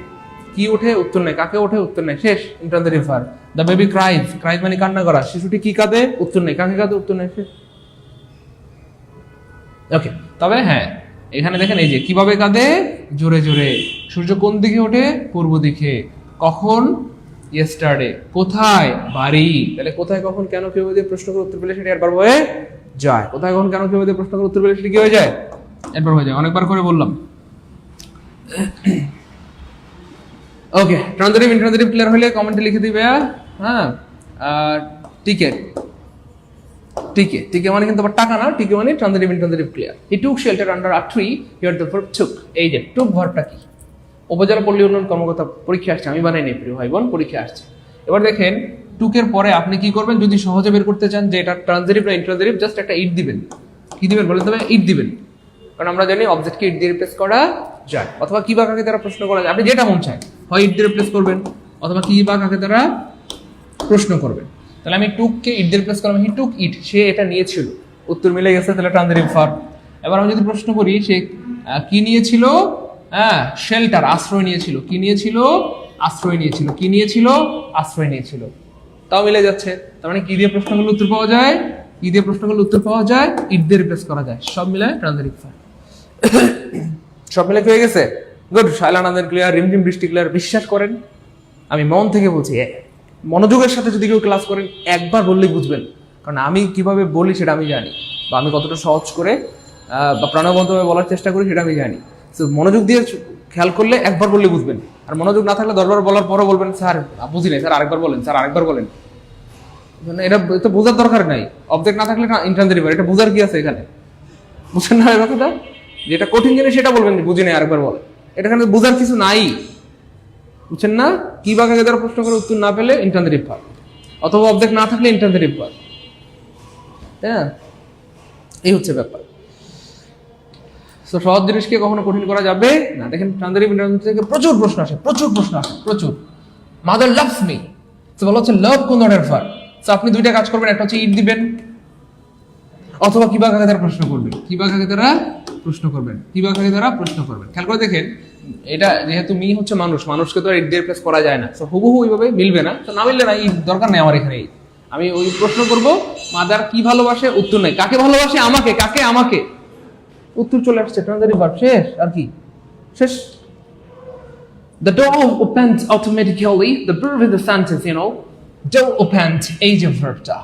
কি ওঠে উত্তর নাই, কাকে ওঠে উত্তর নাই, শেষ interrogative verb. The baby cries, cries মানে কান্না করা, শিশুটি কি কাঁদে উত্তর নাই, কাকে কাঁদে উত্তর নাই, শেষ। ওকে, তবে হ্যাঁ এখানে দেখেন এই যে কিভাবে কাঁদে, জোরে জোরে। সূর্য কোন দিকে ওঠে, পূর্ব দিকে। কখন, ইয়েস্টারডে। কোথায়, বাড়ি। তাহলে কোথায়, কখন, কেন, কিভাবে দিয়ে প্রশ্ন করে উত্তর পেলে সেটা অ্যাডভার্ব হয়ে যায়। কোথায়, কখন, কেন, কিভাবে দিয়ে প্রশ্ন করে উত্তর পেলে সেটা কি হয়ে যায়, অ্যাডভার্ব হয়ে যায়। অনেকবার করে বললাম। ওকে, ট্রানজিটিভ ইন্টারোগেটিভ ক্লিয়ার হলে কমেন্টে লিখে দিবে। হ্যাঁ, টিকে টিকে টিকে মানে কিন্তু আবার টাকা না, টিকে মানে transitive interrogative clear. He took shelter under a tree, here the verb took. এই যে টুক ভার্বটা কি, উপজেলা পল্লী উন্নয়ন কর্মকর্তা পরীক্ষা আসছে, আমি বানাই নাই প্রিয় ভাই বোন, পরীক্ষা আসছে। এবার দেখেন টুকের পরে আপনি কি করবেন, যদি সহজে বের করতে চান যে এটা ট্রানজিটিভ না ইন্টারোগেটিভ, জাস্ট একটা ইট দিবেন। কি দিবেন বলে তবে ইট দিবেন, কারণ আমরা জানি অবজেক্টকে ইট দিয়ে রিপ্লেস করা যায়, অথবা কি বা কাকে দ্বারা প্রশ্ন করা যায়, আপনি যেটা মন চায়, হয় ইট দিয়ে রিপ্লেস করবেন অথবা কি বা কাকে দ্বারা প্রশ্ন করবেন। তাহলে আমি টুককে ইট দিয়ে রিপ্লেস করলাম, হি টুক ইট, সে এটা নিয়েছিল, উত্তর মিলে গেছে, তাহলে ট্রানজিটিভ ভার্ব। এবার আমি যদি প্রশ্ন করি সে কি নিয়েছিল, হ্যাঁ শেল্টার, আশ্রয় নিয়েছিল। কি নিয়েছিল, আশ্রয় নিয়েছিল। কি নিয়েছিল, আশ্রয় নিয়েছিল, তাও মিলে যাচ্ছে। তার মানে কি দিয়ে প্রশ্ন করলে উত্তর পাওয়া যায়, কি দিয়ে প্রশ্ন করলে উত্তর পাওয়া যায়, ইট দিয়ে রিপ্লেস করা যায়, সব মিলে ট্রানজিটিভ ভার্ব। সব মিলে কি হয়ে গেছে, গুড। শাইলানাদের ক্লিয়ার, রিমঝিম বৃষ্টি ক্লিয়ার। বিশ্বাস করেন আমি মন থেকে বলছি, মনোযোগের সাথে যদি কেউ ক্লাস করেন একবার বললেই বুঝবেন, কারণ আমি কিভাবে বলি সেটা আমি জানি, বা আমি কতটা সহজ করে বা প্রাণবন্তভাবে বলার চেষ্টা করি সেটা আমি জানি। তো মনোযোগ দিয়ে খেয়াল করলে একবার বললে বুঝবেন, আর মনোযোগ না থাকলে 10 বার বলার পরও বলবেন স্যার বুঝি নাই, স্যার আরেকবার বলেন, স্যার আরেকবার বলেন। এটা তো বোঝার দরকার নাই, অবজেক্ট না থাকলে ইন্টারোগেটিভ ভার্ব, এটা বোঝার কি আছে এখানে, বুঝছেন না এই কথাটা? যেটা কঠিন জিনিস সেটা বলবেন, বুঝি নাই আরেকবার বলেন, এটা এখানে বোঝার কিছু নাই, বুঝছেন না? কি বা কাকে দ্বারা প্রশ্ন করে উত্তর না পেলে ইন্টারোগেটিভ ভার্ব, অথবা অবজেক্ট না থাকলে ইন্টারোগেটিভ ভার্ব। হ্যাঁ, এই হচ্ছে ব্যাপার। তো সহজ জিনিসকে কখনো কঠিন করা যাবে না। দেখেন ট্রানজিটিভ ইন্টারোগেটিভ থেকে প্রচুর প্রশ্ন আসে, প্রচুর প্রশ্ন আসে, প্রচুর। মাদার লাভস মি, তো বলা হচ্ছে লাভ কোন ধরনের ভার্ব। তো আপনি দুইটা কাজ করবেন, একটা হচ্ছে ইট দিবেন, অথবা কি বা কাকে দ্বারা প্রশ্ন করবেন, কি বা কাকে দ্বারা প্রশ্ন করবেন, কি বা কাকে দ্বারা প্রশ্ন করবেন। খেয়াল করে দেখেন, এটা যেহেতু মি হচ্ছে মানুষ, মানুষকে তো ইট দিয়ে রিপ্লেস করা যায় না, তো হুবহু ওইভাবে মিলবে না, তো না মিললে না, এই দরকার নেই আমার এখানে। আমি ওই প্রশ্ন করব, মাদার কি ভালোবাসে, উত্তর নাই, কাকে ভালোবাসে, আমাকে, কাকে, আমাকে, উত্তর চলে আসছে, ট্রানজিটিভ ভার্ব, শেষ আর কি, শেষ। The door opened automatically, the verb in the sentence, door opened, এই যে ভার্বটা,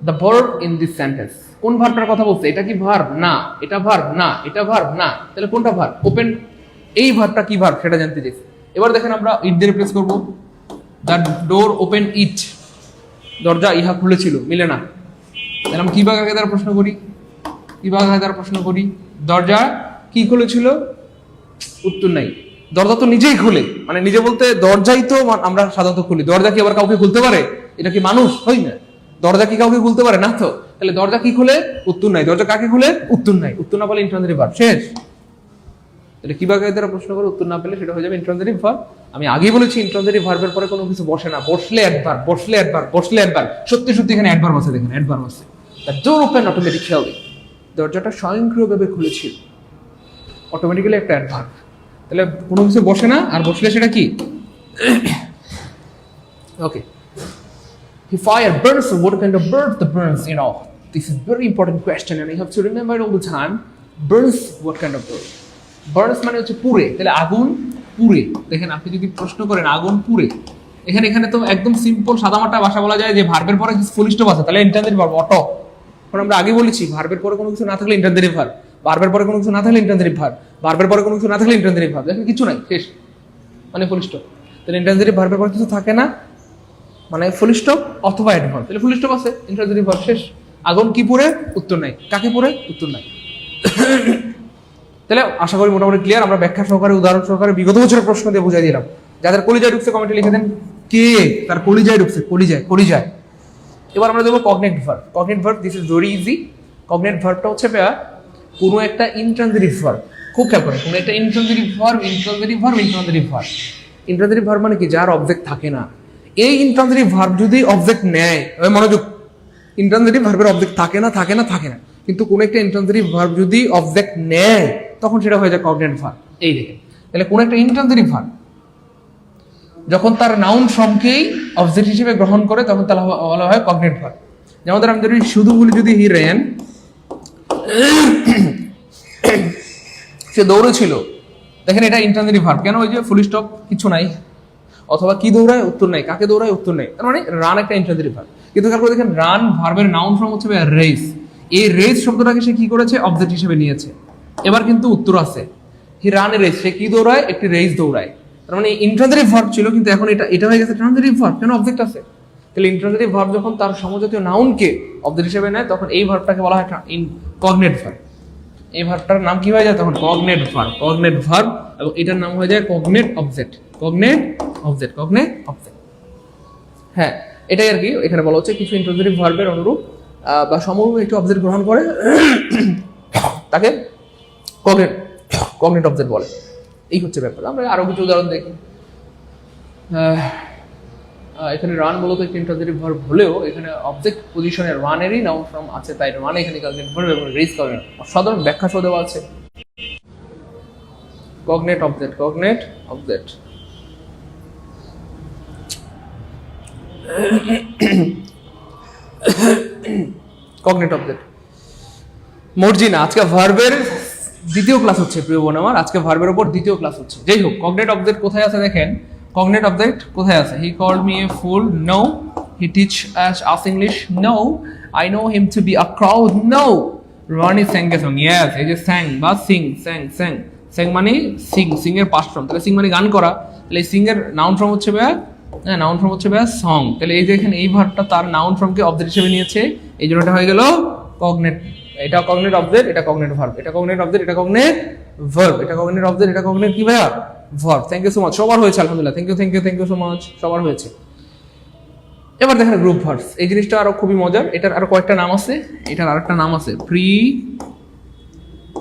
the verb in this sentence, কোন ভার্বটার কথা বলছে, এটা কি ভার্ব না, এটা ভার্ব না, এটা ভার্ব না, তাহলে কোনটা ভার্ব, ওপেন, এই ভার্বটা কি ভার্ব সেটা জানতে চাইছি। এবার দেখেন আমরা ইট দিয়ে রিপ্লেস করব, the door opened it, দরজা ইহা খুলেছিল, মিলে না, তাহলে আমরা কি বা কাকে দ্বারা প্রশ্ন করি, কি বা কাকে দ্বারা প্রশ্ন করি, দরজা কি খুলেছিল, উত্তর নাই, দরজা তো নিজেই খুলে, মানে নিজে বলতে দরজাই তো আমরা সাধারণত খুলি, দরজা কি আবার কাউকে খুলতে পারে, এটা কি মানুষ, হয় না, দরজা কি কাউকে খুলতে পারে না, তো তাহলে দরজা কি খুলে, উত্তর নাই, দরজা কাকে খুলে, উত্তর নাই, উত্তর না পেলে ইন্টারোগেটিভ ভার্ব, শেষ। তাহলে কি বা কাকে দ্বারা প্রশ্ন করে উত্তর না পেলে সেটা হয়ে যাবে ইন্টারোগেটিভ ভার্ব। আমি আগেই বলেছি ইন্টারোগেটিভ ভার্বের পরে কোনো কিছু বসে না, বসলে অ্যাডভার্ব, বসলে অ্যাডভার্ব, বসলে অ্যাডভার্ব, সত্যি সত্যি এখানে অ্যাডভার্ব আছে, দেখেন অ্যাডভার্ব আছে। দ্য ডোর ওপেন অটোমেটিক্যালি, দরজাটা স্বয়ংক্রিয়ভাবে খুলেছিল, অটোমেটিক্যালি একটা অ্যাডভার্ব। তাহলে কোনো কিছু বসে না, আর বসলে সেটা কি, ওকে। He fired burns, what kind of bird the burns, this is very important question and you have to remember it all the time. Burns, what kind of bird? Burns মানে হচ্ছে পুড়ে, তাহলে আগুন পুড়ে। দেখেন আপনি যদি প্রশ্ন করেন আগুন পুড়ে, এখানে তো একদম সিম্পল সাদামাটা ভাষা বলা যায় যে ভার্বের পরে ফুল স্টপ আছে, তাহলে ইন্টারোগেটিভ ভার্ব অটো। কারণ আমরা আগে বলেছি ভার্বের পরে কোনো কিছু না থাকলে ইন্টারোগেটিভ ভার্ব, ভার্বের পরে কোনো কিছু না থাকলে ইন্টারোগেটিভ ভার্ব, ভার্বের পরে কোনো কিছু না থাকলে ইন্টারোগেটিভ ভার্ব, দেখেন কিছু নাই, শেষ, মানে ফুল স্টপ। তাহলে ইন্টারোগেটিভ ভার্বের পরে কিছু থাকে না, মানে ফুল স্টপ অথবা অ্যাডভার্ব, তাহলে ফুল স্টপ আছে, ইন্টারোগেটিভ ভার্ব, শেষ। আগুন কি পুড়ে, উত্তর নাই, কাকে পুড়ে, উত্তর নাই। তাহলে আশা করি মোটামুটি ক্লিয়ার। আমরা ব্যাখ্যা সহকারে, উদাহরণ সহকারে বিগত বছরের প্রশ্ন দিয়ে বুঝাই দিলাম। যাদের কলিজায় ঢুকছে কমেন্টে লিখে দেন, কে তার কলিজায় ঢুকছে, কলিজায়, কলিজায়। এবার আমরা দেবো cognate verb. Cognate verb, this is very easy. Cognate ভার্বটা হচ্ছে ভাইয়া কোনো একটা ইনট্রানজিটিভ ভার্ব, খুব খেয়াল করেন, কোনো একটা intransitive verb, intransitive verb, intransitive verb. Intransitive verb মানে কি? যার অবজেক্ট থাকে না। এই ইনট্রানজিটিভ ভার্ব যদি অবজেক্ট নেয়, মনোযোগ, ইনট্রানজিটিভ ভার্বের অবজেক্ট থাকে না, থাকে না, থাকে না, কিন্তু কোন একটা ইনট্রানজিটিভ ভার্ব যদি অবজেক্ট নেয় তখন সেটা হয়ে যায় কগনেট ভার্ব। এই দেখেন, তাহলে কোন একটা ইনট্রানজিটিভ ভার্ব যখন তার নাউন ফর্মকেই অবজেক্ট হিসেবে গ্রহণ করে তখন তাহলে বলা হয় কগনেট ভার্ব। যেমন ধর আমি যদি শুধু বলি, যদি হি র্যান, সে দৌড়েছিল, দেখেন এটা ইনট্রানজিটিভ ভার্ব। কেন? ওই যে ফুল স্টপ, কিছু নাই, অথবা কি দৌড়ায়, উত্তর নাই, কাকে দৌড়ায়, উত্তর নাই, তার মানে রান একটা ইনট্রানজিটিভ ভার্ব। কিন্তু তারপরে দেখেন রান ভার্বের নাউন ফর্ম হচ্ছে রেস, এই রেস শব্দটাকে সে কি করেছে? অবজেক্ট হিসেবে নিয়েছে। এবার কিন্তু উত্তর আছে, হি রান এ রেস, সে কি দৌড়ায়? একটি রেস দৌড়ায়। তার মানে ইন্ট্রানজিটিভ ভার্ব ছিল, কিন্তু এখন এটা হয়ে গেছে ট্রানজিটিভ ভার্ব। কেন? অবজেক্ট আছে। তাহলে ইন্ট্রানজিটিভ ভার্ব যখন তার সমজাতীয় নাউনকে অবজেক্ট হিসেবে নেয় তখন এই ভার্বটাকে বলা হয় কগনেট ভার্ব। এই ভার্বটার নাম কি হয়ে যায় তখন? Cognate verb. কগনেট ভার্ব, এবং এটার নাম হয়ে যায় cognate object. Cognate object, cognate object. হ্যাঁ, এটাই আর কি এখানে বলা হচ্ছে, কিছু ইন্ট্রানজিটিভ ভার্বের অনুরূপ বা সমরূপ একটি অবজেক্ট গ্রহণ করে তাকে কগনেট অবজেক্ট বলে। এই হচ্ছে ব্যাপার। আমরা আরো কিছু উদাহরণ দেখি। এখানে রান মূলত একটি ইন্ট্রানজিটিভ ভার্ব হলেও এখানে অবজেক্ট পজিশনে রানেরই নাউন ফর্ম আছে, তাই রান এখানে কগনেট ভার্ব এবং রেজ কগনেট। সাধারণ ব্যাখ্যা সহ দেওয়া আছে। Cognate object, cognate object. Cognate object. Marjina, আজকে ভার্বের দ্বিতীয় ক্লাস হচ্ছে প্রিয় বোন আমার, আজকে ভার্বের উপর দ্বিতীয় ক্লাস হচ্ছে। যাই হোক, কগনেট অবজেক্ট কোথায় আছে দেখেন, কগনেট অবজেক্ট কোথায় আছে? He called me a fool, no. He teach us English, no. I know him to be a crowd, no. Rony sang a song, yes. এই যে স্যাং বা সিং, স্যাং, স্যাং, স্যাং মানে সিং, সিং এর পাস্ট ফর্ম, তাহলে সিং মানে গান করা, তাহলে সিং এর নাউন ফর্ম হচ্ছে ভাইয়া, হ্যাঁ নাউন ফর্ম হচ্ছে ভাইয়া সং। তাহলে এই দেখেন এই ভার্বটা তার নাউন ফর্মকে অবজেক্ট হিসেবে নিয়েছে, এই জন্য এটা হয়ে গেল কগনেট। এটা কগনেট অবজেক্ট, এটা কগনেট ভার্ব, এটা কগনেট অবজেক্ট, এটা কগনেট ভার্ব, এটা কগনেট অবজেক্ট, এটা কগনেট কি ভাইয়া? Verb. Thank you so much, সবার হয়েছে আলহামদুলিল্লাহ, thank you, thank you, thank you so much, সবার হয়েছে। এবার দেখেন গ্রুপ ভার্বস, এই জিনিসটা আরো খুবই মজার। এটার আরো কয়েকটা নাম আছে, এটার আরেকটা নাম আছে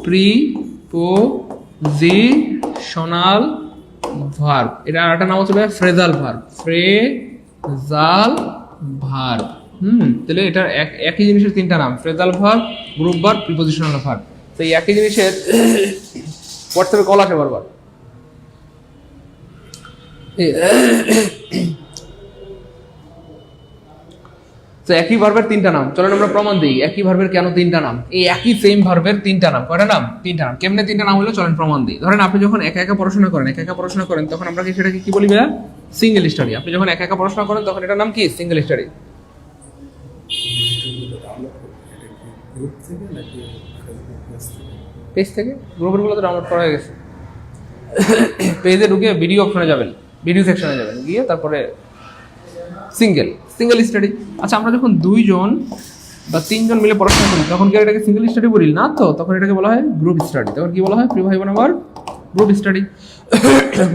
প্রিপোজিশনাল ভার্ব। এটা আরেকটা নাম হচ্ছে ভাইয়া ফ্রেজাল ভার্ব, ফ্রেজাল ভার্ব। তাহলে এটা একই জিনিসের তিনটা নাম, phrasal verb, group verb, prepositional verb. তো এই একই জিনিসের হোয়াটসঅ্যাপে কল আসে বারবার। তো একই ভার্বের তিনটা নাম, চলেন আমরা প্রমাণ দিই একই ভার্বের কেন তিনটা নাম। এই একই সেম ভার্বের তিনটা নাম, কয়টা নাম? তিনটা নাম। কেমনে তিনটা নাম হলো চলেন প্রমাণ দিই। ধরেন আপনি যখন একা একা পড়াশোনা করেন তখন আমরা সেটাকে কি বলি ভাইয়া? Single study. আপনি যখন একা একা পড়াশোনা করেন তখন এটার নাম কি? Single study. পেজ থেকে, গ্রুপের গুলো তো ডাউনলোড করা হয়ে গেছে। পেজে ঢুকে ভিডিও অপশনে যাবেন, ভিডিও সেকশনে যাবেন, গিয়ে তারপরে সিঙ্গেল স্টাডি। আচ্ছা, আমরা যখন দুইজন বা তিনজন মিলে পড়াশোনা করি তখন কি এটাকে সিঙ্গেল স্টাডি বলি না তো? তখন এটাকে বলা হয় গ্রুপ স্টাডি। তখন কি বলা হয় প্রিয় ভাই বোন আমার? Group study.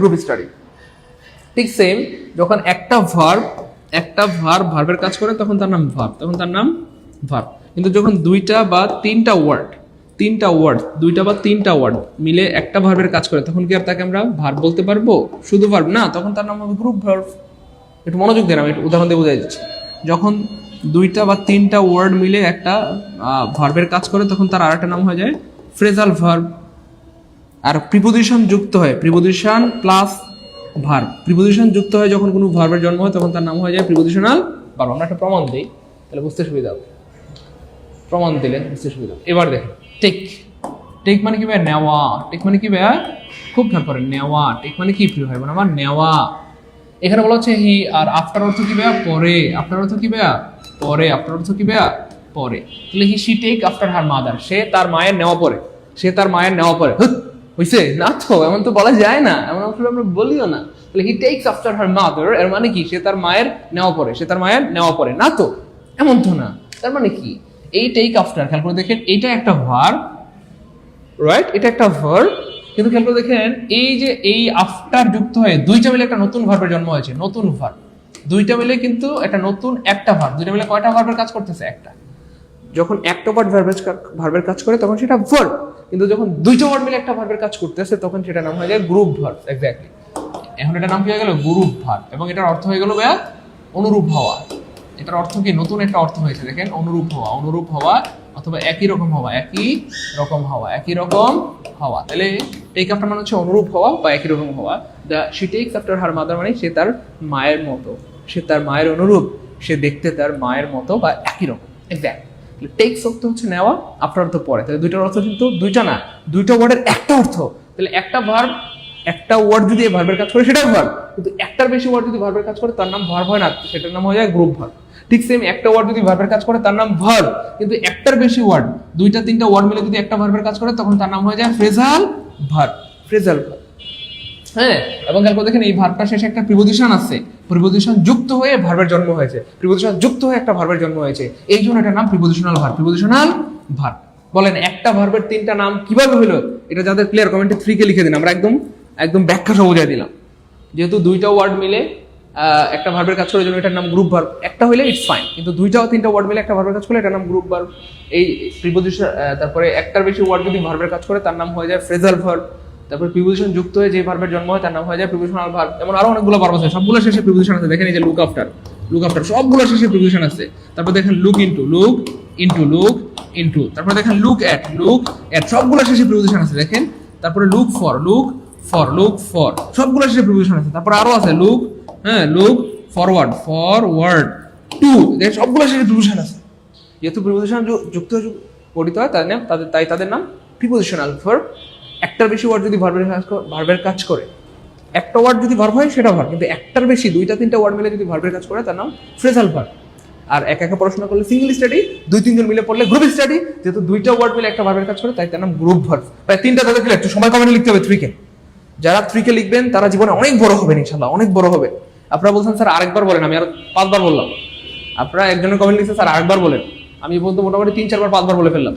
Group study. ঠিক সেম, যখন একটা ভার্বের কাজ করে তখন তার নাম ভার্ব, কিন্তু যখন দুইটা বা তিনটা ওয়ার্ড মিলে একটা ভার্বের কাজ করে তখন কি আর তাকে আমরা ভার্ব বলতে পারবো? শুধু ভার্ব না, তখন তার নাম হবে গ্রুপ ভার্ব। একটু মনোযোগ দেন, আমি একটু উদাহরণ দিয়ে বোঝাই দিচ্ছি। যখন দুইটা বা তিনটা ওয়ার্ড মিলে একটা ভার্বের কাজ করে তখন তার আরেকটা নাম হয়ে যায় ফ্রেজাল ভার্ব। আর প্রিপোজিশন যুক্ত হয়, প্রিপোজিশন প্লাস ভার্ব, প্রিপোজিশন যুক্ত হয় যখন কোনো ভার্বের জন্ম হয় তখন তার নাম হয়ে যায় প্রিপোজিশনাল ভার্ব। আমরা একটা প্রমাণ দিই, তাহলে বুঝতে সুবিধা হবে। প্রমাণ দিলে বুঝতে সুবিধা হবে। এবার দেখেন, টেক মানে কি ভাইয়া? নেওয়া। টেক মানে কি ভাইয়া? খুব খেয়াল করেন, নেওয়া। টেক মানে কি প্রিয় ভাই বোন আমার? নেওয়া। এখানে বলা হচ্ছে হি, আর আফটার অর্থ কি ভাইয়া? পরে। আফটার অর্থ কি ভাইয়া? পরে। আফটার অর্থ কি ভাইয়া? পরে। তাহলে she take after her mother, সে তার মায়ের নেওয়া পরে। হইছে না তো? এমন তো বলা যায় না, এমন আসলে আমরা বলিও না। তাহলে হি টেকস আফটার হার মাদার, এর মানে কি? সে তার মায়ের নেওয়া পরে, না তো? এমন তো না। তার মানে কি? এই টেক আফটার, খেয়াল করে দেখেন, এইটা একটা ভার্ব, রাইট? এটা একটা ভার্ব, কিন্তু খেয়াল করে দেখেন এই যে এই আফটার যুক্ত হয়ে দুইটা মিলে একটা নতুন ভার্বের জন্ম হয়েছে, নতুন ভার্ব। দুইটা মিলে কিন্তু একটা নতুন একটা ভার্ব, দুইটা মিলে কয়টা ভার্বের কাজ করতেছে? একটা। যখন একটা ওয়ার্ড ভার্বের কাজ করে তখন সেটা ভার্ব, কিন্তু যখন দুইটা ওয়ার্ড মিলে একটা ভার্বের কাজ করতেছে তখন সেটা নাম হয়ে যায় গ্রুপ ভার্ব। এক্স্যাক্টলি, এখন এটা নাম কি হয়ে গেল? Group verb. এবং এটার অর্থ হয়ে গেল ভাইয়া অনুরূপ হওয়া। এটার অর্থ কি? নতুন একটা অর্থ হয়েছে, দেখেন, অনুরূপ হওয়া, অনুরূপ হওয়া অথবা একই রকম হওয়া, একই রকম হওয়া, একই রকম হওয়া। তাহলে টেক আফটার মানে হচ্ছে অনুরূপ হওয়া বা একই রকম হওয়া। She tax after her mother মানে সে তার মায়ের মতো, সে তার মায়ের অনুরূপ, সে দেখতে তার মায়ের মতো বা একই রকম। এক্স্যাক্ট, টেকস অর্থ হচ্ছে নেওয়া, আফটার অর্থ পরে। তাহলে দুইটার অর্থ কিন্তু দুইটা না, দুইটা ওয়ার্ডের একটা অর্থ। তাহলে একটা ভার্ব, একটা ওয়ার্ড যদি ভার্বের কাজ করে সেটাও ভার্ব, কিন্তু একটার বেশি ওয়ার্ড যদি ভার্বের কাজ করে তার নাম ভার্ব হয় না, সেটার নাম হয়ে যায় গ্রুপ ভার্ব। ঠিক সেম, একটা ওয়ার্ড যদি ভার্বের কাজ করে তার নাম ভার্ব, কিন্তু একটার বেশি ওয়ার্ড, দুইটা তিনটা ওয়ার্ড মিলে যদি একটা ভার্বের কাজ করে তখন তার নাম হয়ে যায় ফ্রেজাল ভার্ব। ফ্রেজাল ভার্ব, হ্যাঁ। এবং খেয়াল করে দেখেন এই ভার্বটা শেষে একটা প্রিপোজিশন আছে, প্রিপোজিশন যুক্ত হয়ে ভার্বের জন্ম হয়েছে, প্রিপোজিশন যুক্ত হয়ে একটা ভার্বের জন্ম হয়েছে, এই জন্য এটার নাম প্রিপোজিশনাল ভার্ব। Prepositional verb. বলেন একটা ভার্বের তিনটা নাম কিভাবে হলো? এটা যাদের ক্লিয়ার কমেন্টে 3 কে লিখে দিন, আমরা একদম একদম ব্যাখ্যা সহ বুঝিয়ে দিলাম। যেহেতু দুইটা ওয়ার্ড মিলে একটা ভার্বের কাজ করার জন্য এটার নাম গ্রুপ ভার্ব। একটা হইলে ইটস ফাইন, কিন্তু দুইটা তিনটা ওয়ার্ড মিলে একটা ভার্বের কাজ করলে এটার নাম গ্রুপ ভার্ব। এই প্রিপোজিশন, তারপরে একটার বেশি ওয়ার্ড যদি ভার্বের কাজ করে তার নাম হয়ে যায় ফ্রেজাল ভার্ব। তারপর প্রিপোজিশন যুক্ত হয়ে যে ভার্বের জন্ম হয় তার নাম হয়ে যায় প্রিপোজিশনাল ভার্ব। যেমন আরো অনেকগুলো ভার্ব আছে, সবগুলো শেষে প্রিপোজিশন আছে। দেখেন এই যে লুক আফটার, লুক আফটার সবগুলো শেষে প্রিপোজিশন আছে। তারপর দেখেন look into, look into, look into. তারপর দেখেন লুক এট সবগুলো শেষে প্রিপোজিশন আছে। দেখেন তারপরে লুক ফর, লুক সবগুলো শেষে প্রিপোজিশন আছে। তারপর আরো আছে লুক, হ্যাঁ, লুক ফরওয়ার্ড টু, দেখেন সবগুলো শেষে প্রিপোজিশন আছে। যেহেতু প্রিপোজিশন যুক্ত হয়ে গঠিত হয় তাই তাদের নাম প্রিপোজিশনাল ভার্ব। একটার বেশি ওয়ার্ড যদি ভার্বের কাজ করে, একটা ওয়ার্ড যদি ভার্ব হয় সেটা ভার্ব, কিন্তু একটার বেশি দুইটা তিনটা ওয়ার্ড মিলে যদি ভার্বের কাজ করে তার নাম ফ্রেজাল ভার্ব। আর একা একা পড়াশোনা করলে সিঙ্গেল স্টাডি, দুই তিনজন মিলে পড়লে গ্রুপ স্টাডি। যেহেতু দুইটা ওয়ার্ড মিলে একটা ভার্বের কাজ করে তাই তার নাম গ্রুপ ভার্ব। প্রায় তিনটা তাদের একটু সময় কমেন্টে লিখতে হবে 3 কে। যারা 3 কে লিখবেন তারা জীবনে অনেক বড় হবেন ইনশাআল্লাহ, অনেক বড় হবে। আপনারা বলছেন স্যার আরেকবার বলেন, আমি আরো 5 বার বললাম। আপনারা একজনের কমেন্ট লিখছে স্যার আরেকবার বলেন, আমি বলতে মোটামুটি 3-4 বার 5 বার বলে ফেললাম।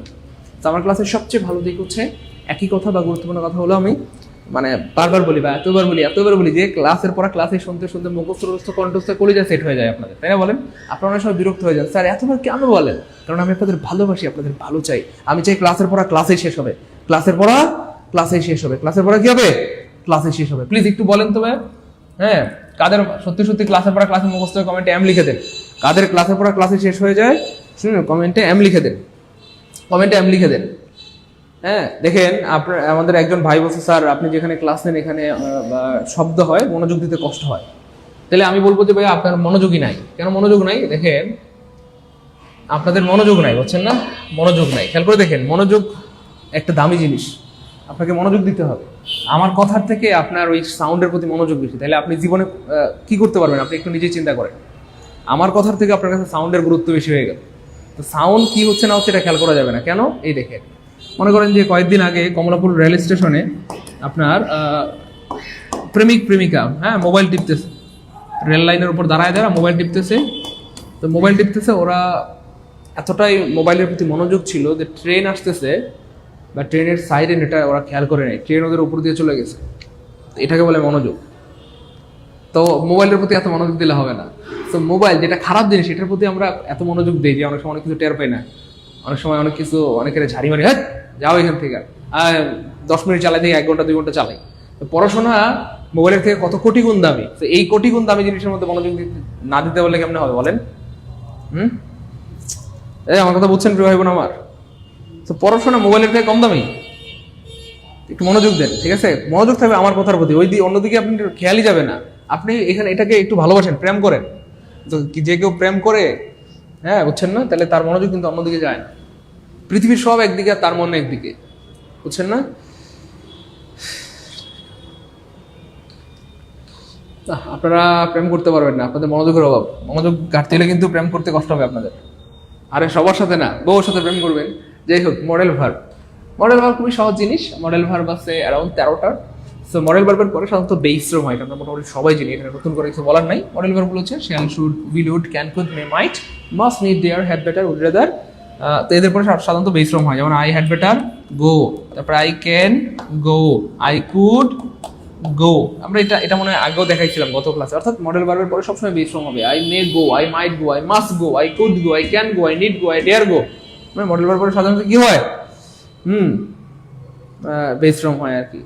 তো আমার ক্লাসের সবচেয়ে ভালো দিক হচ্ছে একই কথা বা গুরুত্বপূর্ণ কথা হলো আমি মানে বারবার বলি বা এতবার বলি যে ক্লাসের পর ক্লাসে শুনতে শুনতে মুখস্থ কণ্ঠস্থ কলিজা সেট হয়ে যায় আপনাদের, তাই না? বলেন, আপনারা অনেক সময় বিরক্ত হয়ে যান, স্যার এতবার কেন বলেন? কারণ আমি আপনাদের ভালোবাসি, আপনাদের ভালো চাই। আমি চাই ক্লাসের পড়া ক্লাসেই শেষ হবে, ক্লাসের পড়া ক্লাসেই শেষ হবে, ক্লাসের পড়া কি হবে? ক্লাসে শেষ হবে। প্লিজ একটু বলেন তো ভাই, হ্যাঁ, কাদের সত্যি সত্যি ক্লাসের পড়া ক্লাসে মুখস্থ হয় কমেন্টে এম লিখে দেন। কাদের ক্লাসের পড়া ক্লাসে শেষ হয়ে যায় শুনুন, কমেন্টে এম লিখে দেন, কমেন্টে এম লিখে দেন। হ্যাঁ, দেখেন আপনার আমাদের একজন ভাই বলছে স্যার আপনি যেখানে ক্লাস নেন এখানে শব্দ হয়, মনোযোগ দিতে কষ্ট হয়। তাহলে আমি বলবো যে ভাই আপনার মনোযোগই নাই। কেন মনোযোগ নাই? দেখেন আপনাদের মনোযোগ নাই, বুঝছেন না? মনোযোগ নাই। খেয়াল করে দেখেন, মনোযোগ একটা দামি জিনিস, আপনাকে মনোযোগ দিতে হবে। আমার কথার থেকে আপনার ওই সাউন্ডের প্রতি মনোযোগ বেশি, তাহলে আপনি জীবনে কি করতে পারবেন? আপনি একটু নিজেই চিন্তা করেন। আমার কথার থেকে আপনার কাছে সাউন্ডের গুরুত্ব বেশি হয়ে গেল। তো সাউন্ড কি হচ্ছে না হচ্ছে এটা খেয়াল করা যাবে না। কেন? এই দেখেন, মনে করেন যে কয়েকদিন আগে কমলাপুর রেল স্টেশনে আপনার প্রেমিক প্রেমিকা, হ্যাঁ, মোবাইল টিপতেছে, রেল লাইনের উপর দাঁড়ায় মোবাইল টিপতেছে। তো মোবাইল টিপতেছে, ওরা এতটাই মোবাইলের প্রতি মনোযোগ ছিল যে ট্রেন আসতেছে বা ট্রেনের সাইরেন এটা ওরা খেয়াল করে নেয়, ট্রেন ওদের উপর দিয়ে চলে গেছে। এটাকে বলে মনোযোগ। তো মোবাইলের প্রতি এত মনোযোগ দিলে হবে না। তো মোবাইল যেটা খারাপ জিনিস, এটার প্রতি আমরা এত মনোযোগ দিই যে অনেক সময় অনেক কিছু টের পাই না। অনেক সময় অনেক কিছু অনেকের ঝাড়ি মারি, হ্যাঁ যাও এখান থেকে, 10 মিনিট চালাই দিয়ে 1 ঘন্টা 2 ঘন্টা চালাই। তো পড়াশোনা মোবাইলের থেকে কত কোটি গুণ দামি। তো এই কোটি গুণ দামি জিনিসের মধ্যে মনোযোগ না দিতে বললে কেমন হবে বলেন? আমার কথা বুঝছেন প্রিয় ভাই বোন আমার? তো পড়াশোনা মোবাইলের থেকে কম দামি, একটু মনোযোগ দেন, ঠিক আছে? মনোযোগ থাকবে আমার কথার প্রতি, ওই অন্যদিকে আপনি খেয়ালই যাবে না। আপনি এখানে এটাকে একটু ভালোবাসেন, প্রেম করেন। তো যে কেউ প্রেম করে, হ্যাঁ, বুঝছেন না, তাহলে তার মনোযোগ কিন্তু অন্যদিকে যায় না। পৃথিবীর সব একদিকে আর তার মনে একদিকে, বুঝছেন না? আপনারা প্রেম করতে পারবেন না, আপনাদের মনোযোগের অভাব। মনোযোগ ঘাটতি হলে কিন্তু প্রেম করতে কষ্ট হবে আপনাদের। আরে সবার সাথে না, বউর সাথে প্রেম করবেন। যাই হোক, মডেল ভার্ব খুবই সহজ জিনিস। মডেল ভার্ব আছে অ্যারাউন্ড 13টা। সো মডেল ভার্বের পরে সাধারণত বেস ফর্ম হয়, এটা মোটামুটি সবাই জানি, এটা নতুন করে কিছু বলার নাই। মডেল ভার্বগুলো হচ্ছে shall, should, will, would, can, could, may, might, must, need, dare, had better, would rather. তো এদের পরে সাধারণত বেস ফর্ম হয়, যেমন আই হ্যাড বেটার গো, তারপরে I can go, I could গো। আমরা এটা মনে হয় আগেও দেখাইছিলাম গত ক্লাসে। অর্থাৎ মডেল ভার্বের পরে সবসময় বেস ফর্ম হবে। I may go, I might go, I must go, I could go, I can go, I need go, I dare go. মানে মডেল ভার্ব পরে সাধারণত কি হয় বেস ফর্ম হয় আর কি।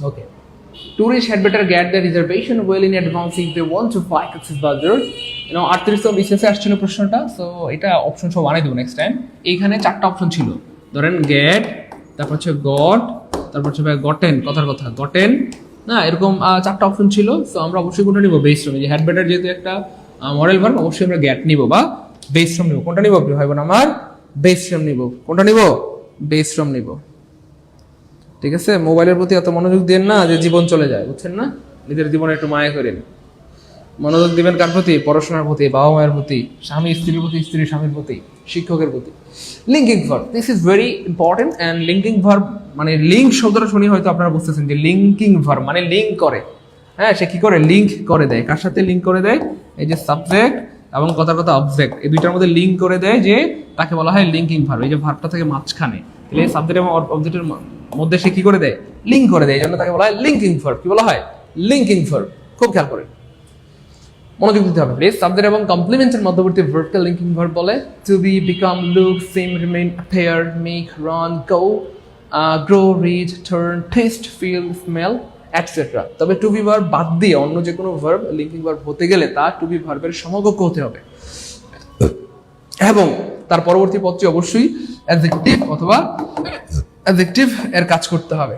ওকে, tourists had better get their reservation well in advance if they want to fly Cox's-Bazar. 38 BCS আসছিল প্রশ্নটা, সো এটা অপশন সব বানাই দেবো নেক্সট টাইম। এইখানে 4টা অপশন ছিল, ধরেন গেট, তারপর হচ্ছে গট, তারপর হচ্ছে গটেন, কথার কথা গটেন না, এরকম 4টা অপশন ছিল। সো আমরা অবশ্যই কোনটা নিব? Base form. যে হ্যাড বেটার যেহেতু একটা মডেল ভার্ব, অবশ্যই আমরা গেট নিব বা বেস ফর্ম নিব। কোনটা নিব ভাই বোন আমার? বেস ফর্ম নিব। কোনটা নিব? বেস ফর্ম নিব। ঠিক আছে, মোবাইলের প্রতি এত মনোযোগ দেন না যে জীবন চলে যায়, বুঝছেন না? নিজের জীবনে একটু মায়া করেন। মনোযোগ দিবেন কার প্রতি? পড়াশোনার প্রতি, বাবা মায়ের প্রতি, স্বামী স্ত্রীর প্রতি, স্ত্রী স্বামীর প্রতি, শিক্ষকের প্রতি। Linking verb, this is very important. And linking verb মানে লিঙ্ক শব্দটা শুনি হয়তো আপনারা বুঝতেছেন যে লিঙ্কিং ভার্ব মানে লিঙ্ক করে। হ্যাঁ, সে কি করে? লিঙ্ক করে দেয়। কার সাথে লিঙ্ক করে দেয়? এই যে সাবজেক্ট এবং কথার কথা অবজেক্ট, এই দুইটার মধ্যে লিঙ্ক করে দেয়, যে তাকে বলা হয় লিঙ্কিং ভার্ব। এই যে ভার্বটা থেকে মাঝখানে, তাহলে সাবজেক্ট এবং অবজেক্টের মধ্যে সে কি করে দেয়? লিঙ্ক করে দেয়, এই জন্য তাকে বলা হয় লিঙ্কিং ভার্ব। কি বলা হয়? Linking verb. খুব খেয়াল করেন, মনোযোগ দিতে হবে প্লিজ। সাবজেক্ট এবং কমপ্লিমেন্টের মধ্যবর্তী ভার্বকে লিঙ্কিং ভার্ব বলে। To be, become, look, seem, remain, appear, make, run, go, grow, read, turn, taste, feel, smell, etcetera. তবে টু বি ভার্ব বাদ দিয়ে অন্য যে কোনো ভার্ব লিঙ্কিং ভার্ব হতে গেলে তা টু বি ভার্বের সমকক্ষ হতে হবে, এবং তার পরবর্তী পদটি অবশ্যই অ্যাডজেক্টিভ অথবা অ্যাডজেক্টিভ এর কাজ করতে হবে।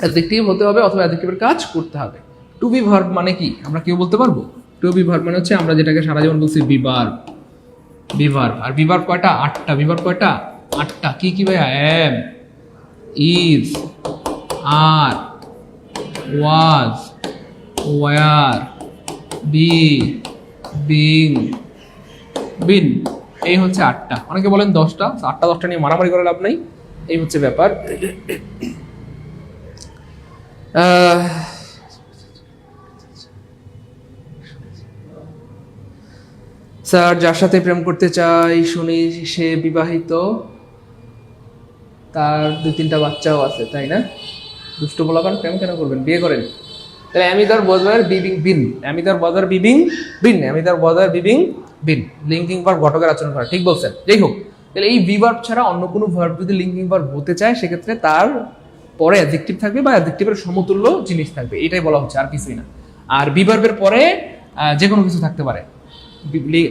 অ্যাডজেক্টিভ হতে হবে অথবা অ্যাডজেক্টিভের কাজ করতে হবে। টু বি ভার্ব মানে কি আমরা কেউ বলতে পারবো? টু বি ভার্ব মানে হচ্ছে আমরা যেটাকে সারা জীবন বলছি বিভার্ব। বিভার্ব। আর বিভার্ব কয়টা? 8টা। বিভার্ব কয়টা? 8টা। কি কি ভাইয়া? Am, is, are, was, were, be, being, been. এই হচ্ছে 8টা। অনেকে বলেন 10টা। 8টা 10টা নিয়ে মারামারি করে লাভ নাই, এই হচ্ছে ব্যাপার। স্যার, যার সাথে প্রেম করতে চাই শুনি সে বিবাহিত, তার 2-3টা বাচ্চাও আছে, তাই না? দুষ্ট বলাবান প্রেম কেন করবেন? বিয়ে করেন। তাহলে আমি তার বজার বিবিং বিন, আমি তার বজার বিবিং বিন, আমি তার বজার বিবিং বিন। লিঙ্কিং ভার্ব ঘটকের আচরণ করা, ঠিক বলছেন। যাই হোক, তাহলে এই বিভার্ব ছাড়া অন্য কোনো ভার্ব যদি লিঙ্কিং ভার্ব হতে চায়, সেক্ষেত্রে তার পরে অ্যাডজেক্টিভ থাকবে বা অ্যাডজেক্টিভের সমতুল্য জিনিস থাকবে, এটাই বলা হচ্ছে, আর কিছুই না। আর বিভার্বের পরে যে কোনো কিছু থাকতে পারে।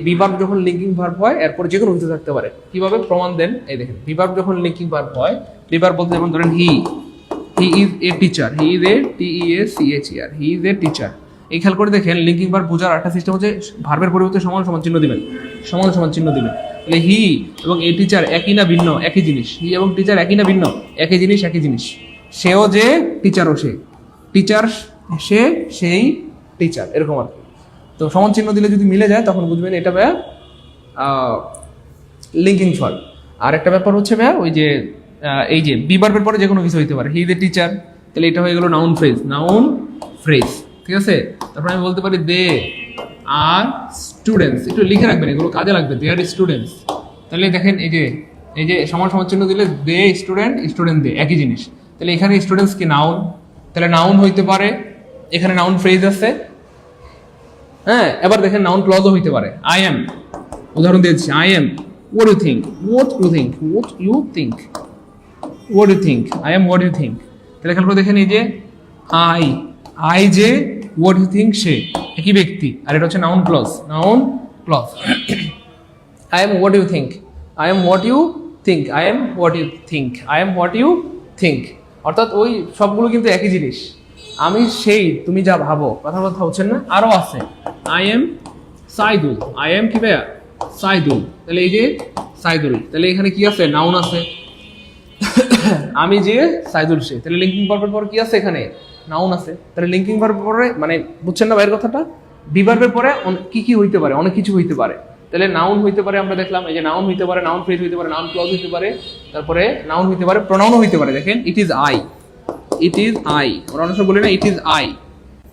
বিভার্ব যখন লিঙ্কিং ভার্ব হয়, এরপর যে কোনো কিছু থাকতে পারে। কিভাবে প্রমাণ দেন? এই দেখেন, বিভার্ব যখন লিঙ্কিং ভার্ব হয়, বিভার্ব বলতে যেমন ধরেন he is a teacher, he is a TEACHER, he is a teacher. এই খেয়াল করে দেখেন, লিঙ্কিং ভার্ব বোঝার একটা সিস্টেম হচ্ছে ভার্বের পরিবর্তে সমান সমান চিহ্ন দিবেন, সমান সমান চিহ্ন দিবেন। তাহলে হি এবং এ টিচার একই না ভিন্ন? একই জিনিস। হি এবং টিচার একই না ভিন্ন? একই জিনিস, একই জিনিস। সেও যে, টিচারও সে, টিচার সে, সেই টিচার, এরকম আর কি। তো সমান চিহ্ন দিলে যদি মিলে যায় তখন বুঝবেন এটা ভাইয়া লিঙ্কিং ভার্ব। আর একটা ব্যাপার হচ্ছে ভাইয়া ওই যে এই যে বিভার্বের পরে যে কোনো কিছু হইতে পারে। হি ইজ এ টিচার, তাহলে এটা হয়ে গেল নাউন ফ্রেজ, নাউন ফ্রেজ, ঠিক আছে? তারপর আমি বলতে পারি দে আর স্টুডেন্টস, একটু লিখে রাখবেন, এগুলো কাজে লাগবে। দে আর স্টুডেন্টস, তাহলে দেখেন এই যে সমান সমান চিহ্ন দিলে দে স্টুডেন্ট, স্টুডেন্ট দে, একই জিনিস। তাহলে এখানে স্টুডেন্টস কি নাউন, তাহলে নাউন হইতে পারে, এখানে নাউন ফ্রেজ আছে। হ্যাঁ, এবার দেখেন নাউন ক্লজও হইতে পারে। আই এম, উদাহরণ দিয়েছি, I am, what do you think, what you think, what you think, what do you think, I am what you think। তাহলে খেয়াল করে দেখেন, এই যে আই যে, what you think সে, একই ব্যক্তি। আর এটা হচ্ছে noun clause, noun clause. I am what you think, I am what you think, I am what you think, I am what you think, অর্থাৎ ওই সবগুলো কিন্তু একই জিনিস। আমি সেই, তুমি যা ভাবো, কথা হচ্ছে না? আরো আছে, I am Saidul, I am কি ভাইয়া? সাইদুল। তাহলে এই যে সাইদুল, তাহলে এখানে কি আছে? নাউন আছে। আমি যে, সাইদুল সে, তাহলে লিঙ্কিং ভার্বের পর কি আছে? এখানে নাউন আছে। তাহলে লিঙ্কিং ভার্বের পরে, মানে বুঝছেন না ভাইয়ের কথাটা? বিভার্বের পরে কি কি হইতে পারে? অনেক কিছু হইতে পারে। তাহলে নাউন হইতে পারে, আমরা দেখলাম এই যে নাউন হইতে পারে, নাউন ফ্রেজ হইতে পারে, নাউন ক্লজ হইতে পারে, তারপরে নাউন হইতে পারে, প্রোনাউনও হইতে পারে। দেখেন, it is I, it is I, ওরা অনেক সময় বলে না it is I,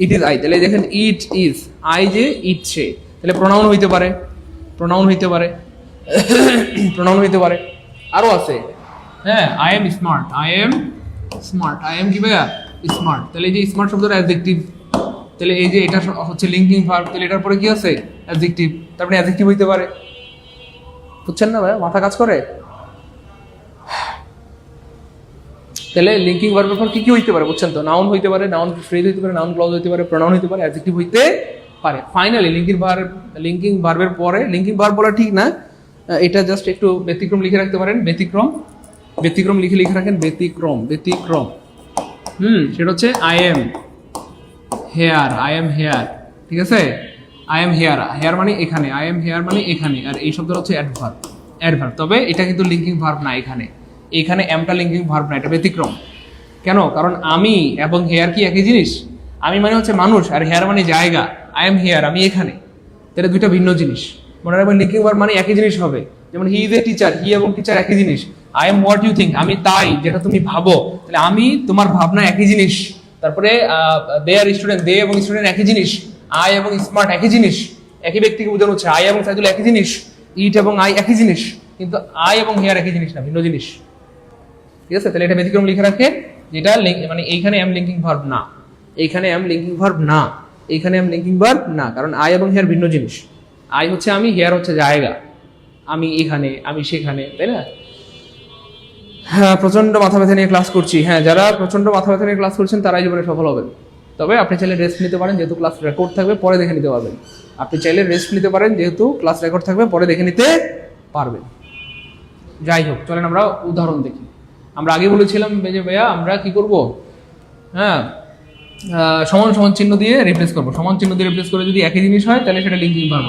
it is I. তাহলে দেখেন, ইট ইজ, আই যে, ইট সে, তাহলে প্রোনাউন হইতে পারে, প্রোনাউন হইতে পারে, প্রোনাউন হইতে পারে। আরো আছে, হ্যাঁ, I am smart, I am smart, I am কি ভাইয়া? স্মার্ট। তাহলে এই যে স্মার্ট শব্দটা অ্যাডজেক্টিভ, তাহলে এই যে এটা হচ্ছে লিঙ্কিং ভার্ব, তাহলে এটার পরে কি আছে? অ্যাডজেক্টিভ, তার মানে অ্যাডজেক্টিভ হইতে পারে। বুঝছেন না ভাই, মাথা কাজ করে? তাহলে লিঙ্কিং ভার্বের পর কি কি হইতে পারে বুঝছেন তো? নাউন হইতে পারে, নাউন ফ্রেজ হইতে পারে, নাউন ক্লজ হইতে পারে, প্রোনাউন হইতে পারে, অ্যাডজেক্টিভ হইতে পারে। ফাইনালি লিঙ্কিং ভার্বের পরে, লিঙ্কিং ভার্ব বলা ঠিক না, এটা জাস্ট একটু ব্যতিক্রম লিখে রাখতে পারেন। ব্যতিক্রম লিখে রাখেন। ব্যতিক্রম সেটা হচ্ছে আই এম হেয়ার। ঠিক আছে, আই এম হেয়ার মানে এখানে, আই এম হেয়ার মানে এখানে, আর এই শব্দটা হচ্ছে অ্যাডভার্ব। তবে এটা কিন্তু লিঙ্কিং ভার্ব না, এখানে এমটা লিঙ্কিং ভার্ব না, এটা ব্যতিক্রম। কেন? কারণ আমি এবং হেয়ার কি একই জিনিস? আমি মানে হচ্ছে মানুষ, আর হেয়ার মানে জায়গা। আই এম হেয়ার, আমি এখানে, তাহলে দুইটা ভিন্ন জিনিস। মনে রাখবেন লিঙ্কিং ভার্ব মানে একই জিনিস হবে। যেমন হি ইজ এ টিচার, হি এবং টিচার একই জিনিস। I am what you think, আমি তাই যেটা তুমি ভাবো, তাহলে আমি তোমার ভাবনা একই জিনিস। তারপরে দে আর স্টুডেন্ট, দে এবং স্টুডেন্ট একই জিনিস। আই এবং স্মার্ট একই জিনিস, একই ব্যক্তিকে বোঝানো হচ্ছে। আই এবং সাইদুল একই জিনিস, ইট এবং আই একই জিনিস, কিন্তু আই এবং হেয়ার একই জিনিস না, ভিন্ন জিনিস। ঠিক আছে, তাহলে এটা ব্যতিক্রম লিখে রাখে, যেটা মানে এইখানে এম লিঙ্কিং ভার্ব না, এইখানে এম লিঙ্কিং ভার্ব না, এইখানে এম লিঙ্কিং ভার্ব না, কারণ আই এবং হেয়ার ভিন্ন জিনিস। আই হচ্ছে আমি, হেয়ার হচ্ছে জায়গা, আমি এখানে, আমি সেখানে, তাই না? হ্যাঁ, প্রচন্ড মাথা ব্যথা নিয়ে ক্লাস করছি। হ্যাঁ, যারা প্রচন্ড মাথা ব্যথা নিয়ে ক্লাস করছেন তারাই জীবনে সফল হবেন। তবে আপনি চাইলে রেস্ট নিতে পারেন, যেহেতু ক্লাস রেকর্ড থাকবে, পরে দেখে নিতে পারবেন। আপনি চাইলে রেস্ট নিতে পারেন, যেহেতু ক্লাস রেকর্ড থাকবে, পরে দেখে নিতে পারবেন। যাই হোক, চলেন আমরা উদাহরণ দেখি। আমরা আগে বলেছিলাম যে ভাইয়া আমরা কি করব, হ্যাঁ, সমান সমান চিহ্ন দিয়ে রিপ্লেস করবো। সমান চিহ্ন দিয়ে রিপ্লেস করে যদি একই জিনিস হয় তাহলে সেটা linking verb.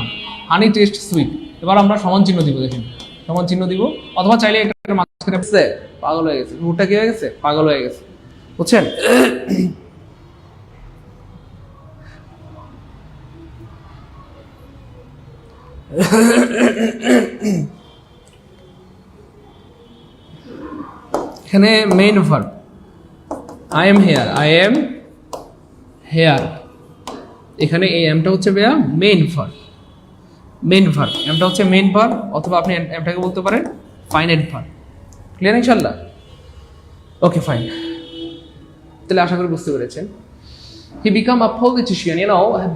Honey taste sweet, এবার আমরা সমান চিহ্ন দিব, দেখেন সমান চিহ্ন দিব, অথবা চাইলে একটা মাঝখানে পাগল হয়ে গেছে, রুটটা কি হয়ে গেছে, পাগল হয়ে গেছে, বুঝছেন? এখানে main verb I am here, এখানে এই এমটা হচ্ছে ভাইয়া মেইন ভার্ব। এমটা হচ্ছে মেইন ভার্ব, অথবা আপনি এমটাকে বলতে পারেন ফাইনাইট ভার্ব। ক্লিয়ার ইনশাআল্লাহ? ওকে, ফাইন। তাহলে আশা করি বুঝতে পেরেছেন। He become a politician,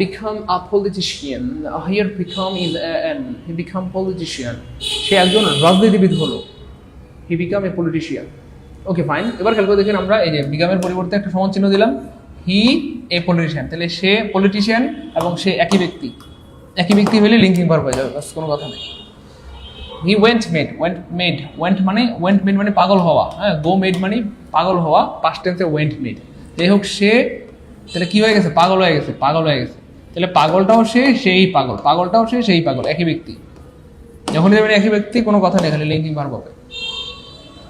become a politician. Here become is an. He become politician. সে একজন রাজনীতিবিদ হলো। He become a politician. Okay, fine. এবার খেয়াল করে দেখেন, আমরা এই যে বিকামের পরিবর্তে একটা সমান চিহ্ন দিলাম, হি এ পলিটিশিয়ান, তাহলে সে পলিটিশিয়ান এবং সে একই ব্যক্তি হলে লিঙ্কিং ভার্ব হয়ে যাবে, বাস, কোনো কথা নেই। হি ওয়েন্ট মানে পাগল হওয়া, হ্যাঁ, গো মেড মানে পাগল হওয়া, পাস্ট টেন্সে ওয়েন্ট মেড। যাই হোক, সে তাহলে কি হয়ে গেছে, পাগল হয়ে গেছে। তাহলে পাগলটাও সে, সেই পাগল, একই ব্যক্তি। যখনই দেবেন একই ব্যক্তি, কোনো কথা নেই, খালি লিঙ্কিং ভার্ব হবে।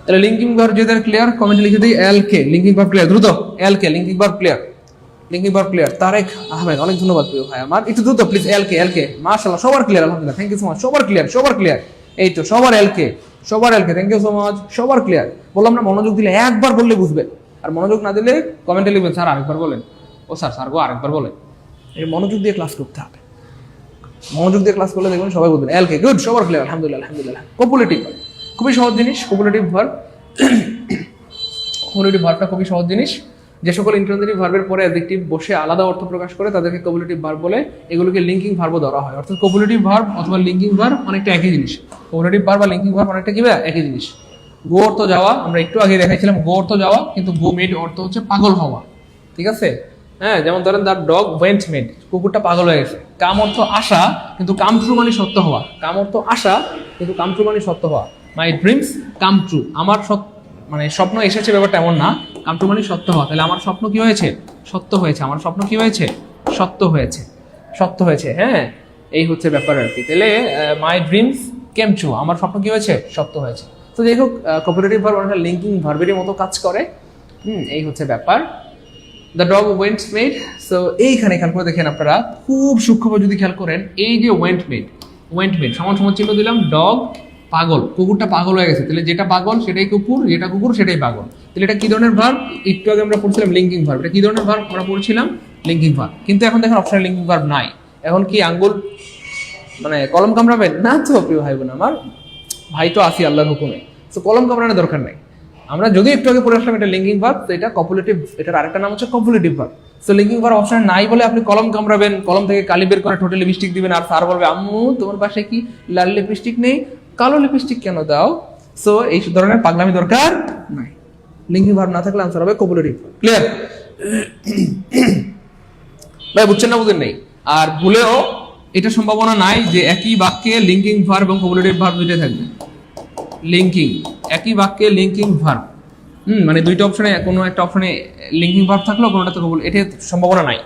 তাহলে লিঙ্কিং ভার্ব যেটা ক্লিয়ার, কমেন্টে লিখে দিই L K, linking verb clear, দ্রুত L K, linking verb clear. Tarek Ahmed, অনেক ধন্যবাদ প্রিয় ভাই আমার, একটু দ্রুত প্লিজ। এল কে, মাশাআল্লাহ, সবার ক্লিয়ার, আলহামদুলিল্লাহ, থ্যাংক ইউ সো মাচ, সবার ক্লিয়ার। এই তো সবার এল কে, থ্যাংক ইউ সো মাচ, সবার ক্লিয়ার। বললাম না, মনোযোগ দিলে একবার বললে বুঝবে, আর মনোযোগ না দিলে কমেন্টে লিখবেন স্যার আরেকবার বলেন, ও স্যার গো আরেকবার বলেন। এই মনোযোগ দিয়ে ক্লাস করতে হবে, মনোযোগ দিয়ে ক্লাস করলে দেখবেন সবাই বলবেন এল কে, গুড, সবার ক্লিয়ার, আলহামদুলিল্লাহ। কপুলেটিভ খুবই সহজ জিনিস, কপুলেটিভ ভার্বটা খুবই সহজ জিনিস। যে সকল ইন্ট্রান্সিটিভ ভার্বের পরে অ্যাডজেক্টিভ বসে আলাদা অর্থ প্রকাশ করে তাদেরকে কপুলেটিভ ভার্ব বলে, এগুলোকে লিঙ্কিং ভার্বও ধরা হয়। অর্থাৎ কপুলেটিভ ভার্ব অথবা লিঙ্কিং ভার্ব অনেকটা একই জিনিস। কপুলেটিভ ভার্ব বা লিঙ্কিং ভার্ব অনেকটা কি একই জিনিস। গো অর্থ যাওয়া, আমরা একটু আগে দেখাইছিলাম গো অর্থ যাওয়া, কিন্তু গো মেড অর্থ হচ্ছে পাগল হওয়া। ঠিক আছে, হ্যাঁ, যেমন ধরেন দ্য ডগ ওয়েন্ট মেড, কুকুরটা পাগল হয়ে গেছে। কাম অর্থ আশা, কিন্তু কাম ট্রু মানে সত্য হওয়া। মাই ড্রিমস কাম ট্রু, আমার মানে স্বপ্ন এসেছে, ব্যাপারটা এমন না, কাম ট্রু মানে সত্য হওয়া। তাহলে আমার স্বপ্ন কি হয়েছে, সত্য হয়েছে। সত্য হয়েছে, হ্যাঁ, এই হচ্ছে ব্যাপার আর কি। তাহলে মাই ড্রিমস কেম ট্রু, আমার স্বপ্ন কি হয়েছে, সত্য হয়েছে। তো যাই হোক, কপারেটিভ ভার্ব অনেকটা লিঙ্কিং ভার্বের মতো কাজ করে। এই হচ্ছে ব্যাপার। The dog went made, so এইখানে খেয়াল করে দেখেন আপনারা, খুব সূক্ষ্মভাবে যদি খেয়াল করেন, এই যে ওয়েন্ট মেড সমান চিহ্ন দিলাম, ডগ পাগল, কুকুরটা পাগল হয়ে গেছে, তাহলে যেটা পাগল সেটাই কুকুর, যেটা কুকুর সেটাই পাগল। তাহলে এটা কি ধরনের ভার্ব? একটু আগে আমরা পড়ছিলাম লিঙ্কিং ভার্ব। এটা কি ধরনের ভার্ব? আমরা পড়ছিলাম লিঙ্কিং ভার্ব। কিন্তু এখন দেখেন অপশনাল লিঙ্কিং ভার্ব নাই। এখন কি আঙ্গুল মানে কলম কামড়াবেন? না তো প্রিয় ভাই বোন আমার, ভাই তো আসি আল্লাহর হুকুমে, তো কলম কামড়ানোর দরকার নাই। আমরা যদি একটু আগে পড়ে আসলাম এটা লিঙ্কিং ভার্ব, তো এটা কপুলেটিভ, এটার আরেকটা নাম হচ্ছে copulative verb. So linking verb option নাই বলে আপনি কলম কামড়াবেন, কলম থেকে কালি বের করে ঠোঁটে লিপস্টিক দিবেন, আর স্যার বলবে আম্মু তোমার বাসায় কি লাল লিপস্টিক নেই, কালো লিপস্টিক কেন দাও? সো এই ধরনের পাগলামি দরকার নাই। লিঙ্কিং ভার্ব না থাকলে আনসার হবে কোপুলেটিভ। ক্লিয়ার ভাই? বুঝছেন না বুঝেন নেই? আর ভুলেও এটা সম্ভাবনা নাই যে একই বাক্যে লিঙ্কিং ভার্ব এবং কোপুলেটিভ ভার্ব দুইটাই থাকবে। লিঙ্কিং, একই বাক্যে লিঙ্কিং ভার্ব, মানে দুইটা অপশনে কোনো একটা অপশনে লিঙ্কিং ভার্ব থাকলো, কোনোটাতে কোপুলেটিভ, এটা সম্ভাবনা নাই।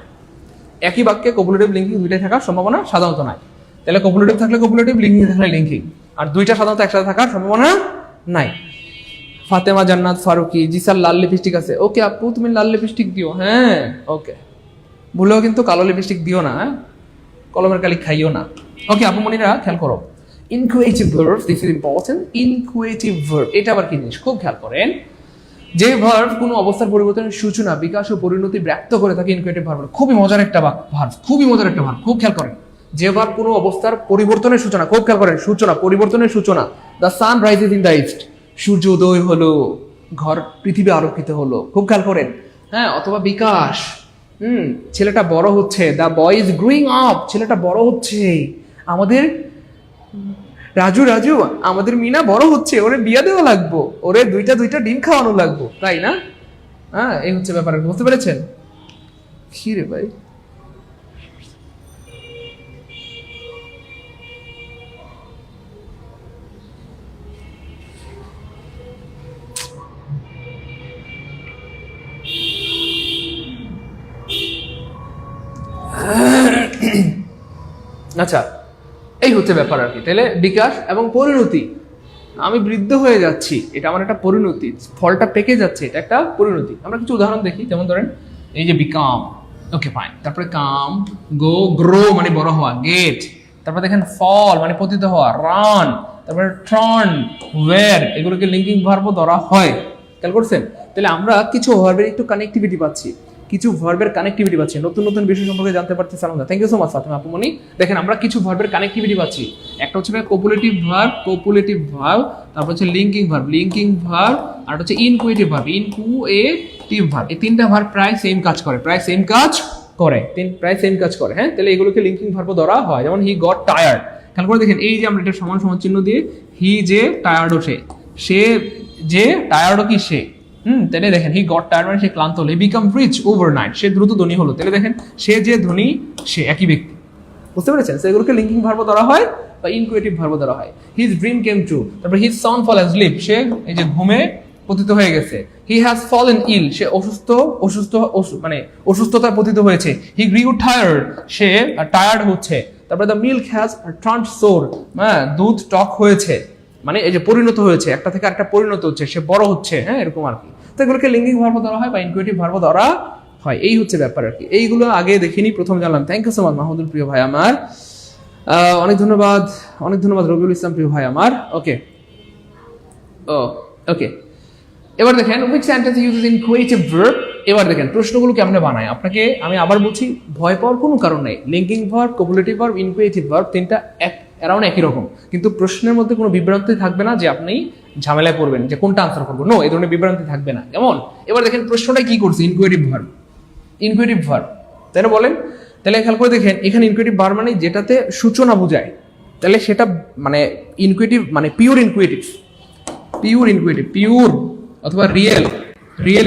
একই বাক্যে কোপুলেটিভ লিঙ্কিং দুইটাই থাকার সম্ভাবনা সাধারণত নাই। তাহলে কোপুলেটিভ থাকলে কোপুলেটিভ, লিঙ্কিং থাকলে লিঙ্কিং, আর দুইটা সাধারণত একসাথে থাকার সম্ভাবনা নাই। ফাতেমা জান্নাত ফারুকি, জি স্যার লাল লিপস্টিক আছে। ওকে আপু তুমি লাল লিপস্টিক দিও, হ্যাঁ ওকে। ভুলেও কিন্তু কালো লিপস্টিক দিও না, হ্যাঁ কলমের কালি খাইও না। ওকে আপু মনিরা খেয়াল করো, inchoative verb, this is important. Inchoative verb এটা আবার কি জিনিস খুব খেয়াল করেন। যে ভার্ব কোনো অবস্থার পরিবর্তনের সূচনা, বিকাশ ও পরিণতি ব্যক্ত করে থাকে ইনকুয়েটিভ ভার্ব। খুবই মজার একটা ভার্ব, খুবই মজার একটা ভার্ব, খুব খেয়াল করেন। যে ভার্ব কোনো অবস্থার পরিবর্তনের সূচনা, খুব খেয়াল করেন, সূচনা পরিবর্তনের সূচনা। The sun rises in the east, সূর্য উদয় হলো, ঘর পৃথিবী আলোকিত হলো, খুব খেয়াল করেন। হ্যাঁ, অথবা বিকাশ, ছেলেটা বড় হচ্ছে, the boy is growing up, ছেলেটা বড় হচ্ছে। আমাদের রাজু রাজু আমাদের মিনা বড় হচ্ছে, ওরে বিয়া দেওয়া লাগবো, ওরে দুইটা ডিম খাওয়ানো লাগবো, তাই না? হ্যাঁ এই হচ্ছে ব্যাপার, বুঝতে পেরেছেন? কি রে ভাই, আচ্ছা এই হচ্ছে ব্যাপার আর কি। তাহলে বিকাশ এবং পরিণতি, আমি বৃদ্ধ হয়ে যাচ্ছি, এটা আমার একটা পরিণতি, ফলটা পেকে যাচ্ছে, এটা একটা পরিণতি। আমরা কিছু উদাহরণ দেখি, যেমন ধরেন এই যে বিকাম, ওকে ফাইন, তারপরে কাম, গো, গ্রো মানে বড় হওয়া, গেট, তারপরে দেখেন ফল মানে পতিত হওয়া, রান, তারপরে টার্ন, ওয়্যার, এগুলোকে লিঙ্কিং ভার্বও ধরা হয়। খেয়াল করছেন? তাহলে আমরা কিছু ভার্বের একটু কানেক্টিভিটি পাচ্ছি, কিছু ভার্বের কানেক্টিভিটি পাচ্ছি, নতুন নতুন বিষয় সম্পর্কে জানতে পারতেছি। আলহামদুলিল্লাহ, thank you so much Fatema আপুমনি। দেখেন আমরা কিছু ভার্বের কানেক্টিভিটি পাচ্ছি, একটা হচ্ছে কোপুলেটিভ ভার্ব, কোপুলেটিভ ভার্ব, তারপর হচ্ছে লিঙ্কিং ভার্ব, লিঙ্কিং ভার্ব, আর হচ্ছে ইনকুয়েটিভ ভার্ব, ইনকুয়েটিভ ভার্ব। এই তিনটা ভার্ব প্রায় সেম কাজ করে, প্রায় সেম কাজ করে, প্রায় সেম কাজ করে। হ্যাঁ, তাহলে এগুলোকে লিঙ্কিং ভার্ব ধরা হয়। যেমন হি গট টায়ার্ড, খেয়াল করে দেখেন এই যে আমরা এটা সমান সমান চিহ্ন দিয়ে, হি যে টায়ার্ড ও সে যে টায়ার্ড ও কি সে, তাহলে দেখেন হি গট টায়ার্ড মানে সে ক্লান্ত হলো, হি বিকাম রিচ ওভারনাইট, সে দ্রুত ধনী হলো। তাহলে দেখেন সে যে ধনী সে একই ব্যক্তি, বুঝতে পেরেছেন? সেগুলোকে লিঙ্কিং ভার্ব ধরা হয় বা ইনকুয়েটিভ ভার্ব ধরা হয়। হিজ ড্রিম কেম ট্রু, তারপর his son fall has live, সে এই যে ঘুমে পতিত হয়ে গেছে। হি হ্যাজ ফলেন ইল, সে মানে অসুস্থতায় পতিত হয়েছে। হি গ্রিউ টায়ার্ড, সে টায়ার্ড হচ্ছে। তারপরে দ্য মিল্ক হ্যাজ টার্নড সোর, হ্যাঁ দুধ টক হয়েছে, মানে এই যে পরিণত হয়েছে, একটা থেকে একটা পরিণত হচ্ছে, সে বড় হচ্ছে, হ্যাঁ এরকম আর কি। তো এগুলোকে লিঙ্কিং ভার্ব ধরা হয় বা ইনকুয়েটিভ ভার্ব ধরা হয়, এই হচ্ছে ব্যাপার আর কি। এইগুলো আগে দেখিনি, প্রথম জানলাম। Thank you so much Mahmudul প্রিয় ভাই আমার, অনেক ধন্যবাদ, অনেক ধন্যবাদ রবিউল ইসলাম প্রিয় ভাই আমার। ওকে ওকে, এবার দেখেন উইচ সেন্টেন্স ইউজেস ইনকুয়েটিভ ভার্ব। এবার দেখেন প্রশ্নগুলো কেমনে বানায়। আপনাকে আমি আবার বলছি, ভয় পাওয়ার কোনো কারণ নেই। Linking verb, copulative verb, inchoative verb তিনটা অ্যারাউন্ড একই রকম, কিন্তু প্রশ্নের মধ্যে কোনো বিভ্রান্তি থাকবে না যে আপনি ঝামেলায় পড়বেন যে কোনটা আনসার করবো। নো, এই ধরনের বিভ্রান্তি থাকবে না। কেমন? এবার দেখেন প্রশ্নটা কি করছে, ইনকুয়েটিভ ভার্ব, ইনকুয়েটিভ ভার্ব, তাই না বলেন? তাহলে খেয়াল করে দেখেন এখানে ইনকুয়েটিভ ভার্ব মানে যেটাতে সূচনা বোঝায়, তাহলে সেটা মানে ইনকুয়েটিভ মানে পিওর ইনকুয়েটিভ, পিওর ইনকুয়েটিভ, পিওর অথবা রিয়েল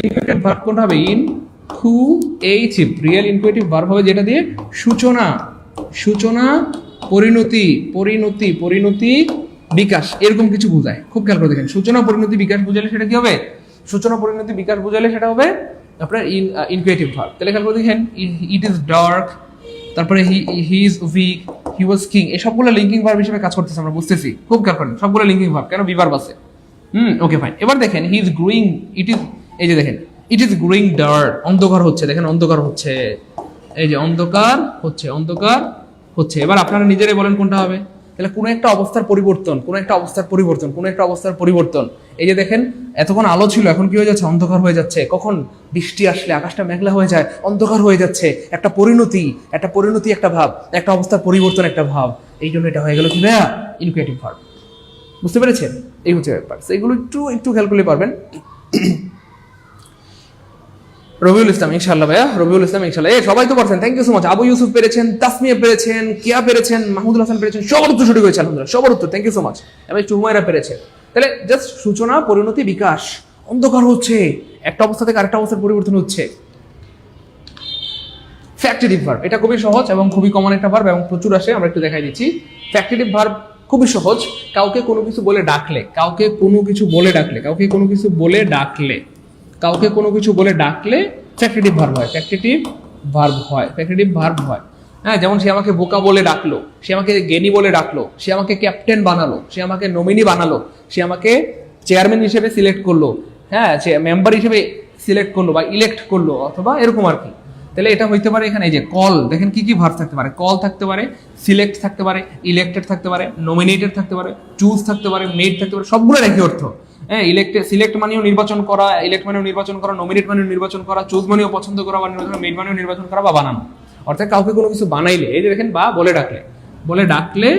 ইনকুয়েটিভ ভার্ব কোনটা হবে? ইনকুয়েটিভ। রিয়েল ইনকুয়েটিভ ভার্ব হবে যেটা দিয়ে সূচনা পরিণতি বিকাশ এরকম কিছু বোঝায়। খুব খেয়াল করে দেখেন, সূচনা পরিণতি বিকাশ বোঝালে সেটা কি হবে? সূচনা পরিণতি বিকাশ বোঝালে সেটা হবে আপনার ইনকুয়েটিভ ভার্ব। তাহলে খেয়াল করে দেখেন ইট ইজ ডার্ক, তারপরে he is weak, he was king, এই সবগুলো লিঙ্কিং ভার্ব হিসেবে কাজ করতেছে, আমরা বুঝতেছি। খুব খেয়াল করেন সবগুলো লিঙ্কিং ভার্ব, কেন বিভার্ব আছে। Okay fine. এবার দেখেন হি ইজ গ্রোয়িং, এই যে দেখেন ইট ইজ গ্রোয়িং ডার্ক, অন্ধকার হচ্ছে, দেখেন অন্ধকার হচ্ছে, এই যে অন্ধকার হচ্ছে। এবার আপনারা নিজেরাই বলেন কোনটা হবে। তাহলে কোনো একটা অবস্থার পরিবর্তন, এই যে দেখেন এতক্ষণ আলো ছিল, এখন কি হয়ে যাচ্ছে? অন্ধকার হয়ে যাচ্ছে। কখন? বৃষ্টি আসলে আকাশটা মেঘলা হয়ে যায়, অন্ধকার হয়ে যাচ্ছে। একটা পরিণতি একটা ভাব, একটা অবস্থার পরিবর্তন একটা ভাব, এই জন্য এটা হয়ে গেল কি ভাইয়া? ইনকুয়েটিভ ভার্ব। বুঝতে পেরেছেন? এই হচ্ছে ব্যাপার। এগুলো একটু খেয়াল করলে পারবেন। রবিউল ইসলাম ইনশাআল্লাহ ভাইয়া, রবিউল ইসলাম ইনশাআল্লাহ। সবাই তো পারছেন, thank you so much. Abu Yusuf পেরেছেন, তাসমিয়া পেরেছেন, কিয়া পেরেছেন, মাহমুদুল হাসান পেরেছেন, সবার উত্তর সঠিক হয়েছে আলহামদুলিল্লাহ, সবার উত্তর, থ্যাংক ইউ সো মাচ। এবং হুমায়রা পেরেছেন। তাহলে জাস্ট সূচনা, পরিণতি, বিকাশ, অন্ধকার হচ্ছে, একটা অবস্থা থেকে আরেকটা অবস্থার পরিবর্তন হচ্ছে। ফ্যাক্টিটিভ ভার্ব, এটা খুবই সহজ এবং খুবই কমন একটা ভার্ব এবং প্রচুর আসে, আমরা একটু দেখাই দিচ্ছি। ফ্যাক্টিটিভ ভার্ব খুবই সহজ, কাউকে কোনো কিছু বলে ডাকলে, কাউকে কোনো কিছু বলে ডাকলে, কাউকে কোনো কিছু বলে ডাকলে, কাউকে কোনো কিছু বলে ডাকলে ফ্যাক্টিটিভ ভার্ব হয়, ফ্যাক্টিটিভ ভার্ব হয়, ফ্যাক্টিটিভ ভার্ব হয়। হ্যাঁ, যেমন সে আমাকে বোকা বলে ডাকলো, সে আমাকে জ্ঞানী বলে ডাকলো, সে আমাকে ক্যাপ্টেন বানালো, সে আমাকে নমিনি বানালো, সে আমাকে চেয়ারম্যান হিসেবে সিলেক্ট করলো, হ্যাঁ, সে মেম্বার হিসেবে সিলেক্ট করলো বা ইলেক্ট করলো, অথবা এরকম আর কি। তাহলে এটা হইতে পারে এখানে এই যে কল, দেখেন কি কি ভার্ব থাকতে পারে, কল থাকতে পারে, সিলেক্ট থাকতে পারে, ইলেক্টেড থাকতে পারে, নমিনেটেড থাকতে পারে, চুজ থাকতে পারে, মেড থাকতে পারে, সবগুলো একই অর্থ। হ্যাঁ, সিলেক্ট মানেও নির্বাচন করা, ইলেক্ট মানেও নির্বাচন করা, নমিনেট মানেও নির্বাচন করা, চুজ মানেও পছন্দ করা বা নির্বাচন, মেড মানেও নির্বাচন করা বা বানানো। অর্থাৎ কাউকে কোনো কিছু বানাইলে, এই যে দেখেন, বা বলে ডাকলে, বলে ডাকলে,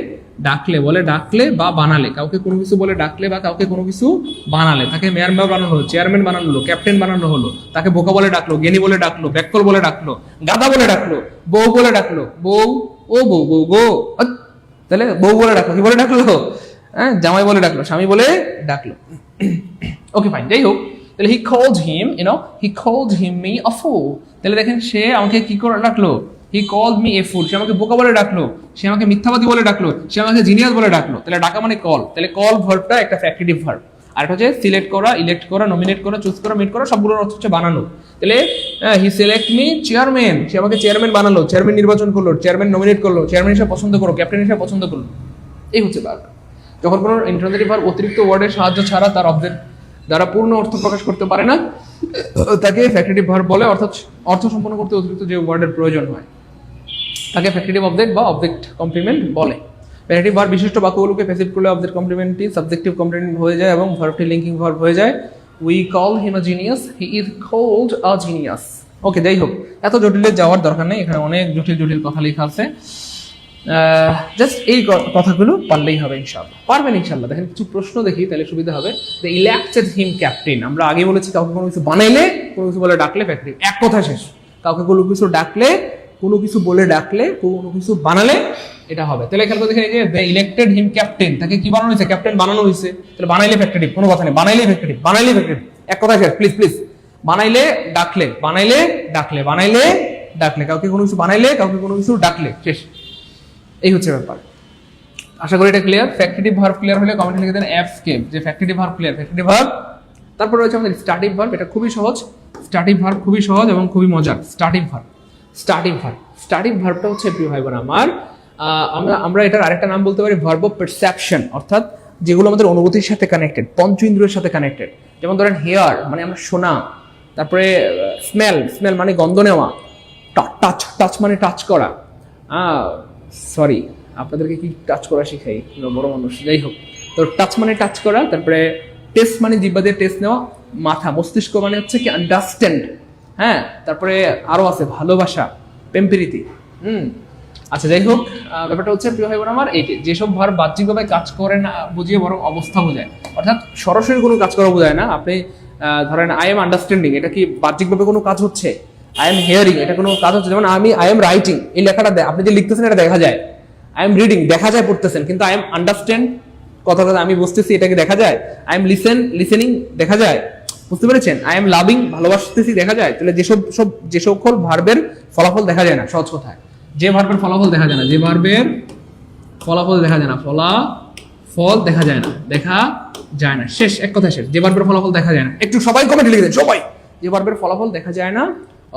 ডাকলে, বলে ডাকলে বা বানালে, কাউকে কোনো কিছু বলে ডাকলে বা কাউকে কোনো কিছু বানালে, তাকে মেয়র বানানো হলো, চেয়ারম্যান বানানো হলো, ক্যাপ্টেন বানানো হলো, তাকে বোকা বলে ডাকলো, জ্ঞানী বলে ডাকলো, ব্যাককল বলে ডাকলো, গাধা বলে ডাকলো, বউ বলে ডাকলো, বউ, ও বউ, বউ গো, তাহলে বউ বলে ডাকলো, কি বলে ডাকলো? হ্যাঁ, জামাই বলে ডাকলো, স্বামী বলে ডাকলো। ওকে ফাইন, যাই হোক, তাহলে he called him, he called him me a fool. তাহলে দেখেন সে আমাকে কি করে ডাকলো? হি কল্ড মি এ ফুল, সে আমাকে বোকা বলে ডাকলো, সে আমাকে মিথ্যাবাদী বলে ডাকলো, সে আমাকে জিনিয়াস বলে ডাকলো। তাহলে ডাকা মানে কল, তাহলে কল ভার্বটা একটা ফ্যাক্টিটিভ ভার্ব। আর এটা হচ্ছে সিলেক্ট করা, ইলেক্ট করা, নমিনেট করা, চুজ করা, মেড করা, সবগুলোর অর্থ হচ্ছে বানানো। তাহলে হি সিলেক্ট মি চেয়ারম্যান, সে আমাকে চেয়ারম্যান বানালো, চেয়ারম্যান নির্বাচন করলো, চেয়ারম্যান নমিনেট করলো, চেয়ারম্যান হিসেবে পছন্দ করলো, ক্যাপ্টেন হিসেবে পছন্দ করলো। এই হচ্ছে ভার্ব। যখন কোনো ইন্টারোগেটিভ ভার্ব অতিরিক্ত ওয়ার্ডের সাহায্য ছাড়া তার অবজেক্ট দ্বারা পূর্ণ অর্থ প্রকাশ করতে পারে না, তাকে ফ্যাক্টিটিভ ভার্ব বলে। অর্থাৎ অর্থ সম্পন্ন করতে অতিরিক্ত যে ওয়ার্ডের প্রয়োজন হয় তাকে ফ্যাক্টিটিভ অবজেক্ট বা অবজেক্ট কমপ্লিমেন্ট বলে। ফ্যাক্টিটিভ ভার্ব বিশিষ্ট বাক্যগুলোকে প্যাসিভ করলে অবজেক্ট কমপ্লিমেন্টটি সাবজেক্টিভ কমপ্লিমেন্ট হয়ে যায় এবং ভার্বটি লিঙ্কিং ভার্ব হয়ে যায়। We call him a genius, he is called a genius. Okay, যাই হোক, এত জটিলে যাওয়ার দরকার নেই, এখানে অনেক জটিল জটিল কথা লেখা আছে। জাস্ট এই কথাগুলো পারলেই হবে ইনশাআল্লাহ, পারবেন ইনশাআল্লাহ। দেখেন কিছু প্রশ্ন দেখি, তাহলে সুবিধা হবে। দ্য ইলেক্টেড হিম ক্যাপ্টেন, আমরা আগে বলেছি কাউকে কোনো কিছু বানাইলে, কোনো কিছু বলে ডাকলে ফ্যাক্টরি, এক কথা শেষ। কাউকে কোনো কিছু ডাকলে, কোনো কিছু বলে ডাকলে, কোনো কিছু বানালে এটা হবে। তাহলে খেয়াল করে দেখেন, এই যে দ্য ইলেক্টেড হিম ক্যাপ্টেন, তাকে কি বানানো হয়েছে? ক্যাপ্টেন বানানো হয়েছে। তাহলে বানাইলে ফ্যাক্টরি, কোনো কথা নেই, বানাইলে ফ্যাক্টরি, বানাইলে ফ্যাক্টরি, এক কথা শেষ। প্লিজ প্লিজ, বানাইলে ডাকলে, বানাইলে ডাকলে, বানাইলে ডাকলে, কাউকে কোনো কিছু বানাইলে, কাউকে কোনো কিছু ডাকলে, শেষ। এই হচ্ছে ব্যাপার। আশা করি এটা ক্লিয়ার। ফ্যাক্টিটিভ ভার্ব ক্লিয়ার হলে কমেন্টে লিখে দেন এফ কে, যে factitive verb clear, factitive verb. তারপর রয়েছে আমাদের স্টার্টিভ ভার্ব, এটা খুবই সহজ। স্টার্টিভ ভার্ব খুবই সহজ এবং খুবই মজার। স্টার্টিভ ভার্ব, স্টার্টিভ ভার্ব, স্টার্টিভ ভার্বটা হচ্ছে প্রিয় ভাই বোন আমার, আমরা এটার আরেকটা নাম বলতে পারি ভার্ব অফ পারসেপশন, অর্থাৎ যেগুলো আমাদের অনুভূতির সাথে কানেক্টেড, পঞ্চ ইন্দ্রিয়ের সাথে কানেক্টেড। যেমন ধরেন হেয়ার মানে আমরা শোনা, তারপরে স্মেল, স্মেল মানে গন্ধ নেওয়া, টাচ, টাচ মানে টাচ করা। সরি, আপনাদেরকে কি টাচ করা শিখাই, বড় মানুষ, যাই হোক। তো টাচ মানে টাচ করা, তারপরে টেস্ট মানে জিহ্বা দিয়ে টেস্ট নেওয়া, মাথা, মস্তিষ্ক মানে হচ্ছে কি আন্ডারস্ট্যান্ড, হ্যাঁ, তারপরে আরো আছে ভালোবাসা, প্রেমপ্রীতি। আচ্ছা, যাই হোক, ব্যাপারটা হচ্ছে প্রিয় ভাই বোন আমার, এই যেসব ভার্ব বাহ্যিকভাবে কাজ করে না বুঝিয়ে বরং অবস্থা বোঝায়, অর্থাৎ সরাসরি কোনো কাজ করা বোঝায় না। আপনি ধরেন আই এম আন্ডারস্ট্যান্ডিং, এটা কি বাহ্যিকভাবে কোনো কাজ হচ্ছে? আই এম হিয়ারিং, এটা কোনো কাজ হচ্ছে? যেমন আই এম রাইটিং, এই লেখাটা আপনি যে লিখতেছেন এটা দেখা যায়। আই এম রিডিং, দেখা যায় পড়তেছেন, কিন্তু আই এম আন্ডারস্ট্যান্ড, কথা আমি বুঝতেছি, এটাকে দেখা যায়। আই এম লিসেনিং, দেখা যায়, বুঝতে পেরেছেন? আই এম লাভিং, ভালোবাসতেছি, দেখা যায়। তাহলে যে সকল ভার্বের ফলাফল দেখা যায় না, সহজ কথায় যে ভার্বের ফলাফল দেখা যায় না, যে ভার্বের ফলাফল দেখা যায় না, ফলাফল দেখা যায় না, দেখা যায় না, শেষ, এক কথা শেষ। যে ভার্বের ফলাফল দেখা যায় না, একটু সবাই কমেন্টে লিখে দেন সবাই, যে ভার্বের ফলাফল দেখা যায় না,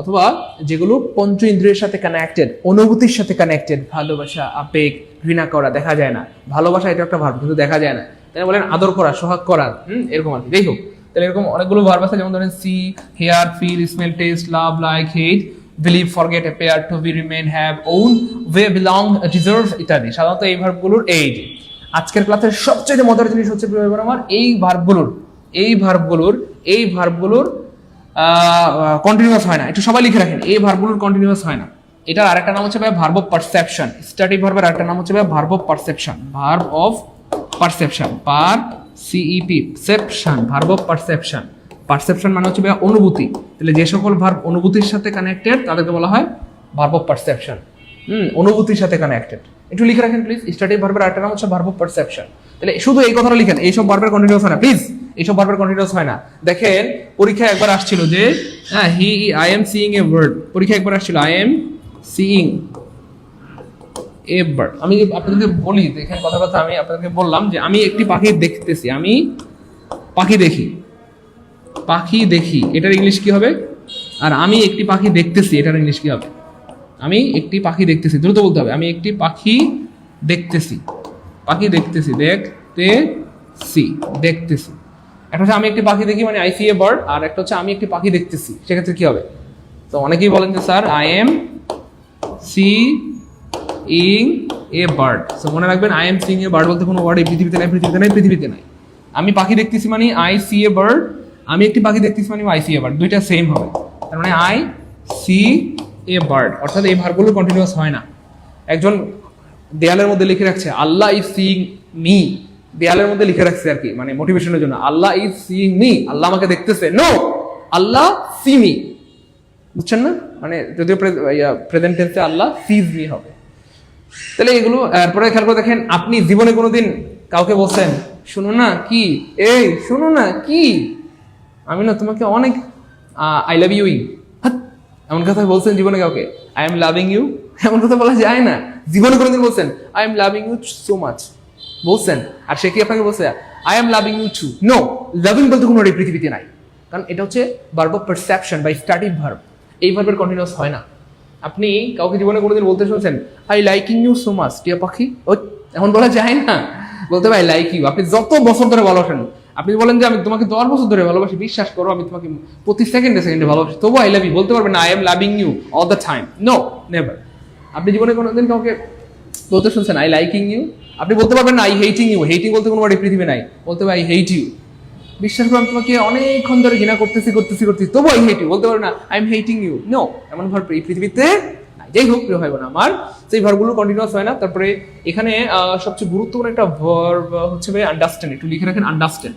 অথবা যেগুলো পঞ্চ ইন্দ্রিয়ের সাথে কানেক্টেড, অনুভূতির সাথে কানেক্টেড, ভালোবাসা, আবেগ, ঘৃণা করা, দেখা যায় না। ভালোবাসা এটা একটা ভার্ব, কিন্তু দেখা যায় না। তাই বলেন আদর করা, সোহাগ করা, এরকম আর কি। যাই হোক, তাহলে এরকম অনেকগুলো ভার্ব আছে, যেমন ধরেন see, hear, feel, smell, taste, love, like, hate, believe, forget, appear, to be, remain, have, own, weigh, belong, deserve ইত্যাদি। সাধারণত এই ভার্বগুলোর এই যে আজকের ক্লাসের সবচেয়ে মজার জিনিস হচ্ছে আমার এই ভার্বগুলোর কন্টিনিউয়াস হয় না। একটু সবাই লিখে রাখেন, এই ভার্বগুলোর কন্টিনিউয়াস হয় না। এটার আরেকটা নাম হচ্ছে ভার্ব অফ পারসেপশন। স্ট্যাটিক ভার্বের আরেকটা নাম হচ্ছে verb of perception, verb of perception, পারসিইপি, সেপশন, ভার্ব অফ পারসেপশন, পারসেপশন মানে হচ্ছে ভাইয়া অনুভূতি। তাহলে যে সকল ভার্ব অনুভূতির সাথে কানেক্টেড তাদেরকে বলা হয় ভার্ব অফ পারসেপশন। অনুভূতির সাথে কানেক্টেড। একটু লিখে রাখেন প্লিজ, স্ট্যাটিক ভার্বের আরেকটা নাম হচ্ছে ভার্ব অফ পারসেপশন। তাহলে শুধু এই কথাটা লিখেন, এইসব ভার্বের কন্টিনিউয়াস হয় না প্লিজ, এইসব ভার্বের কন্টিনিউয়াস হয় না। দেখেন পরীক্ষায় একবার আসছিল যে I am seeing a bird, পরীক্ষায় একবার আসছিল I am seeing a bird. আমি আপনাদেরকে বলি, দেখেন কথা কথা আমি আপনাদেরকে বললাম যে আমি একটি পাখি দেখতেছি, আমি পাখি দেখি, পাখি দেখি, এটার ইংলিশ কি হবে? আর আমি একটি পাখি দেখতেছি, এটার ইংলিশ কি হবে? আমি একটি পাখি দেখতেছি, দ্রুত বলতে হবে, আমি একটি পাখি দেখতেছি, পাখি দেখতেছি, দেখতেছি, দেখতেছি। একটা হচ্ছে আমি একটি পাখি দেখি মানে আই সি এ বার্ড, আর একটা হচ্ছে আমি একটি পাখি দেখতেছি, সেক্ষেত্রে কি হবে? তো অনেকেই বলেন যে sir I am seeing a bird. So মনে রাখবেন I am seeing a bird বলতে কোনো ওয়ার্ড এই পৃথিবীতে নাই, পৃথিবীতে নাই, পৃথিবীতে নাই। আমি পাখি দেখতেছি মানে আই সি এ বার্ড, আমি একটি পাখি দেখতেছি মানে আই সি এ বার্ড, দুইটা সেম হবে। তার মানে আই সি এ বার্ড, অর্থাৎ এই ভার্বগুলো কন্টিনিউয়াস হয় না। একজন দেয়ালের মধ্যে লিখে রাখছে আল্লাহ ইজ সিইং মি, দেয়ালের মধ্যে লিখে রাখছে আর কি, মানে মোটিভেশনের জন্য, আল্লাহ ইজ সিইং মি, আল্লাহ আমাকে দেখতেছে। নো, আল্লাহ সি মি, বুঝছেন না? মানে যদিও প্রেজেন্ট টেন্সে আল্লাহ সিজ মি হবে। তাহলে এগুলো এরপরে খেয়াল করে দেখেন, আপনি জীবনে কোনোদিন কাউকে বলছেন শুনো না কি, এই শুনো না কি, আমি না তোমাকে অনেক আই লাভ ইউ, এমন কথা বলছেন জীবনে কাউকে? আই এম লাভিং ইউ, এমন কথা বলা যায় না। জীবনে কোনোদিন বলছেন I am loving you so much, বলছেন? আর সে কি আপনাকে বলছে I am loving you too? No, loving বলতে কোনো পৃথিবীতে নাই, কারণ এটা হচ্ছে ভার্ব অফ পারসেপশন বা স্ট্যাটিক ভার্ব। এই ভার্বের কন্টিনিউয়াস হয় না। আপনি কাউকে জীবনে কোনোদিন বলতে শুনছেন I liking you so much, টিয়া পাখি, ওই এমন বলা যায় না। বলতে হবে আই লাইক ইউ। আপনি যত বছর ধরে ভালোবাসেন, আপনি বলেন যে আমি তোমাকে 10 বছর ধরে ভালোবাসি, বিশ্বাস করো আমি তোমাকে প্রতি সেকেন্ডে সেকেন্ডে ভালোবাসি, তবু আই লাভ ইউ বলতে পারবেন না I am loving you all the time. No, never. আপনি জীবনে কোনোদিন কাউকে বলতে শুনছেন আই লাইকিং ইউ, আপনি বলতে পারবেন না আই হেটিং ইউ। হেটিং বলতে কোনো ওয়ার্ড পৃথিবী নাই, বলতে হবে আই হেট ইউ। বিশ্বাস করো আমি তোমাকে অনেকক্ষণ ধরে ঘৃণা করতেছি, তবু আই হেট ইউ বলতে পারবেন না I am hating you. No, এমন ভার্ব এই পৃথিবীতে নাই। যাই হোক প্রিয় ভাই বোন আমার, সেই ভার্বগুলো কন্টিনিউয়াস হয় না। তারপরে এখানে সবচেয়ে গুরুত্বপূর্ণ একটা ভার্ব হচ্ছে ভাই আন্ডারস্ট্যান্ড। একটু লিখে রাখেন আন্ডারস্ট্যান্ড,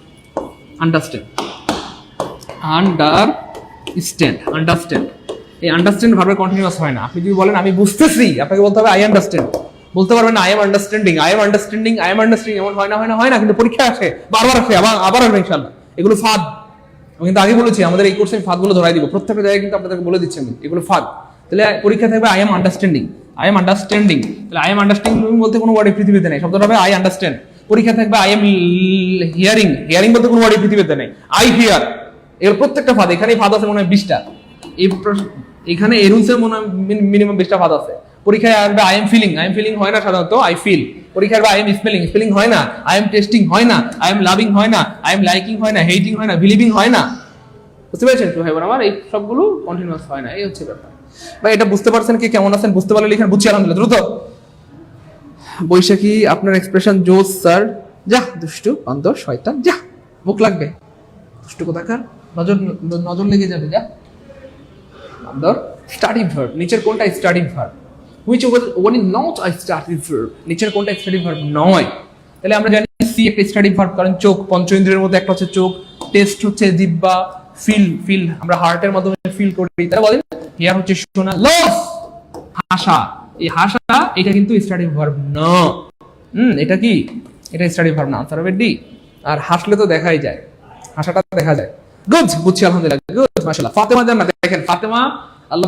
আন্ডারস্ট্যান্ড, আন্ডারস্ট্যান্ড, আন্ডারস্ট্যান্ড। এই আন্ডারস্ট্যান্ড ভার্বের কন্টিনিউয়াস হয় না। আপনি যদি বলেন আমি বুঝতেছি, আপনাকে বলতে হবে আই আন্ডারস্ট্যান্ড, বলতে পারবেন না I M understanding, I am understanding, I am understanding. এমন হয় না, হয় না, হয় না, কিন্তু পরীক্ষা আসে, বারবার আসে, আবার আসবে ইনশাআল্লাহ। এগুলো ফাঁদ। আমি কিন্তু আগে বলেছি আমাদের এই কোর্সে ফাঁদগুলো ধরাই দিব, প্রত্যেকটা জায়গায় কিন্তু আপনাদেরকে বলে দিচ্ছি আমি, এগুলো ফাঁদ। তাহলে পরীক্ষা থাকবে I am understanding, I am understanding. তাহলে আই এম আন্ডারস্ট্যান্ডিং বলতে কোনো ওয়ার্ড পৃথিবীতে নেই, শব্দটা হবে আই আন্ডারস্ট্যান্ড। পরীক্ষা থাকবে আই এম হিয়ারিং, হিয়ারিং বলতে কোনো ওয়ার্ড পৃথিবীতে নেই, আই হিয়ার। এর প্রত্যেকটা ফাঁদ, এখানে ফাঁদ আছে মনে হয় 20টা, এখানে এই রুলসের মনে হয় মিনিমাম 20টা ফাঁদ আছে। পরীক্ষায় আসবে I am feeling, I am feeling হয় না সাধারণত, আই ফিল। পরীক্ষায় আসবে আই এম স্পেলিং, স্পেলিং হয় না, আই এম টেস্টিং হয় না, আই এম লাভিং হয় না, আই এম লাইকিং হয় না, হেটিং হয় না, বিলিভিং হয় না। বুঝতে পেরেছেন তো ভাই বোন আমার? এই সবগুলো কন্টিনিউয়াস হয় না, এই হচ্ছে ব্যাপার। ভাই এটা বুঝতে পারছেন কি? কেমন আছেন? বুঝতে পারলে লিখেন বুঝছি আলহামদুলিল্লাহ, দ্রুত। বৈশাখী আপনার এক্সপ্রেশন জোস স্যার। যা দুষ্টু অন্তর শয়তান, যা মুখ লাগবে, দুষ্টু কোথাকার, নজর নজর লেগে যাবে, যা অন্তর। স্টার্টিং ভার্ব, নিচের কোনটা starting verb? Which one is not a starting verb? নিচের কোনটা স্টার্টিং ভার্ব নয়? তাহলে আমরা জানি সি একটা স্টার্টিং ভার্ব, কারণ চোখ, পঞ্চ ইন্দ্রিয়ের মধ্যে একটা হচ্ছে চোখ, টেস্ট হচ্ছে জিহ্বা, ফিল আমরা হার্টের মাধ্যমে ফিল করি, তাই বলেন। হিয়ার হচ্ছে শোনা, লাভ হাসা, এই হাসা এটা কিন্তু স্টার্টিং ভার্ব না। এটা কি? এটা স্টার্টিং ভার্ব না, আনসার হবে ডি। আর হাসলে তো দেখাই যায়, হাসাটা দেখা যায়। গুড, বুঝছি আলহামদুলিল্লাহ, গুড মাশাআল্লাহ। ফাতেমা জান্নাত, দেখেন ফাতেমা আল্লাহ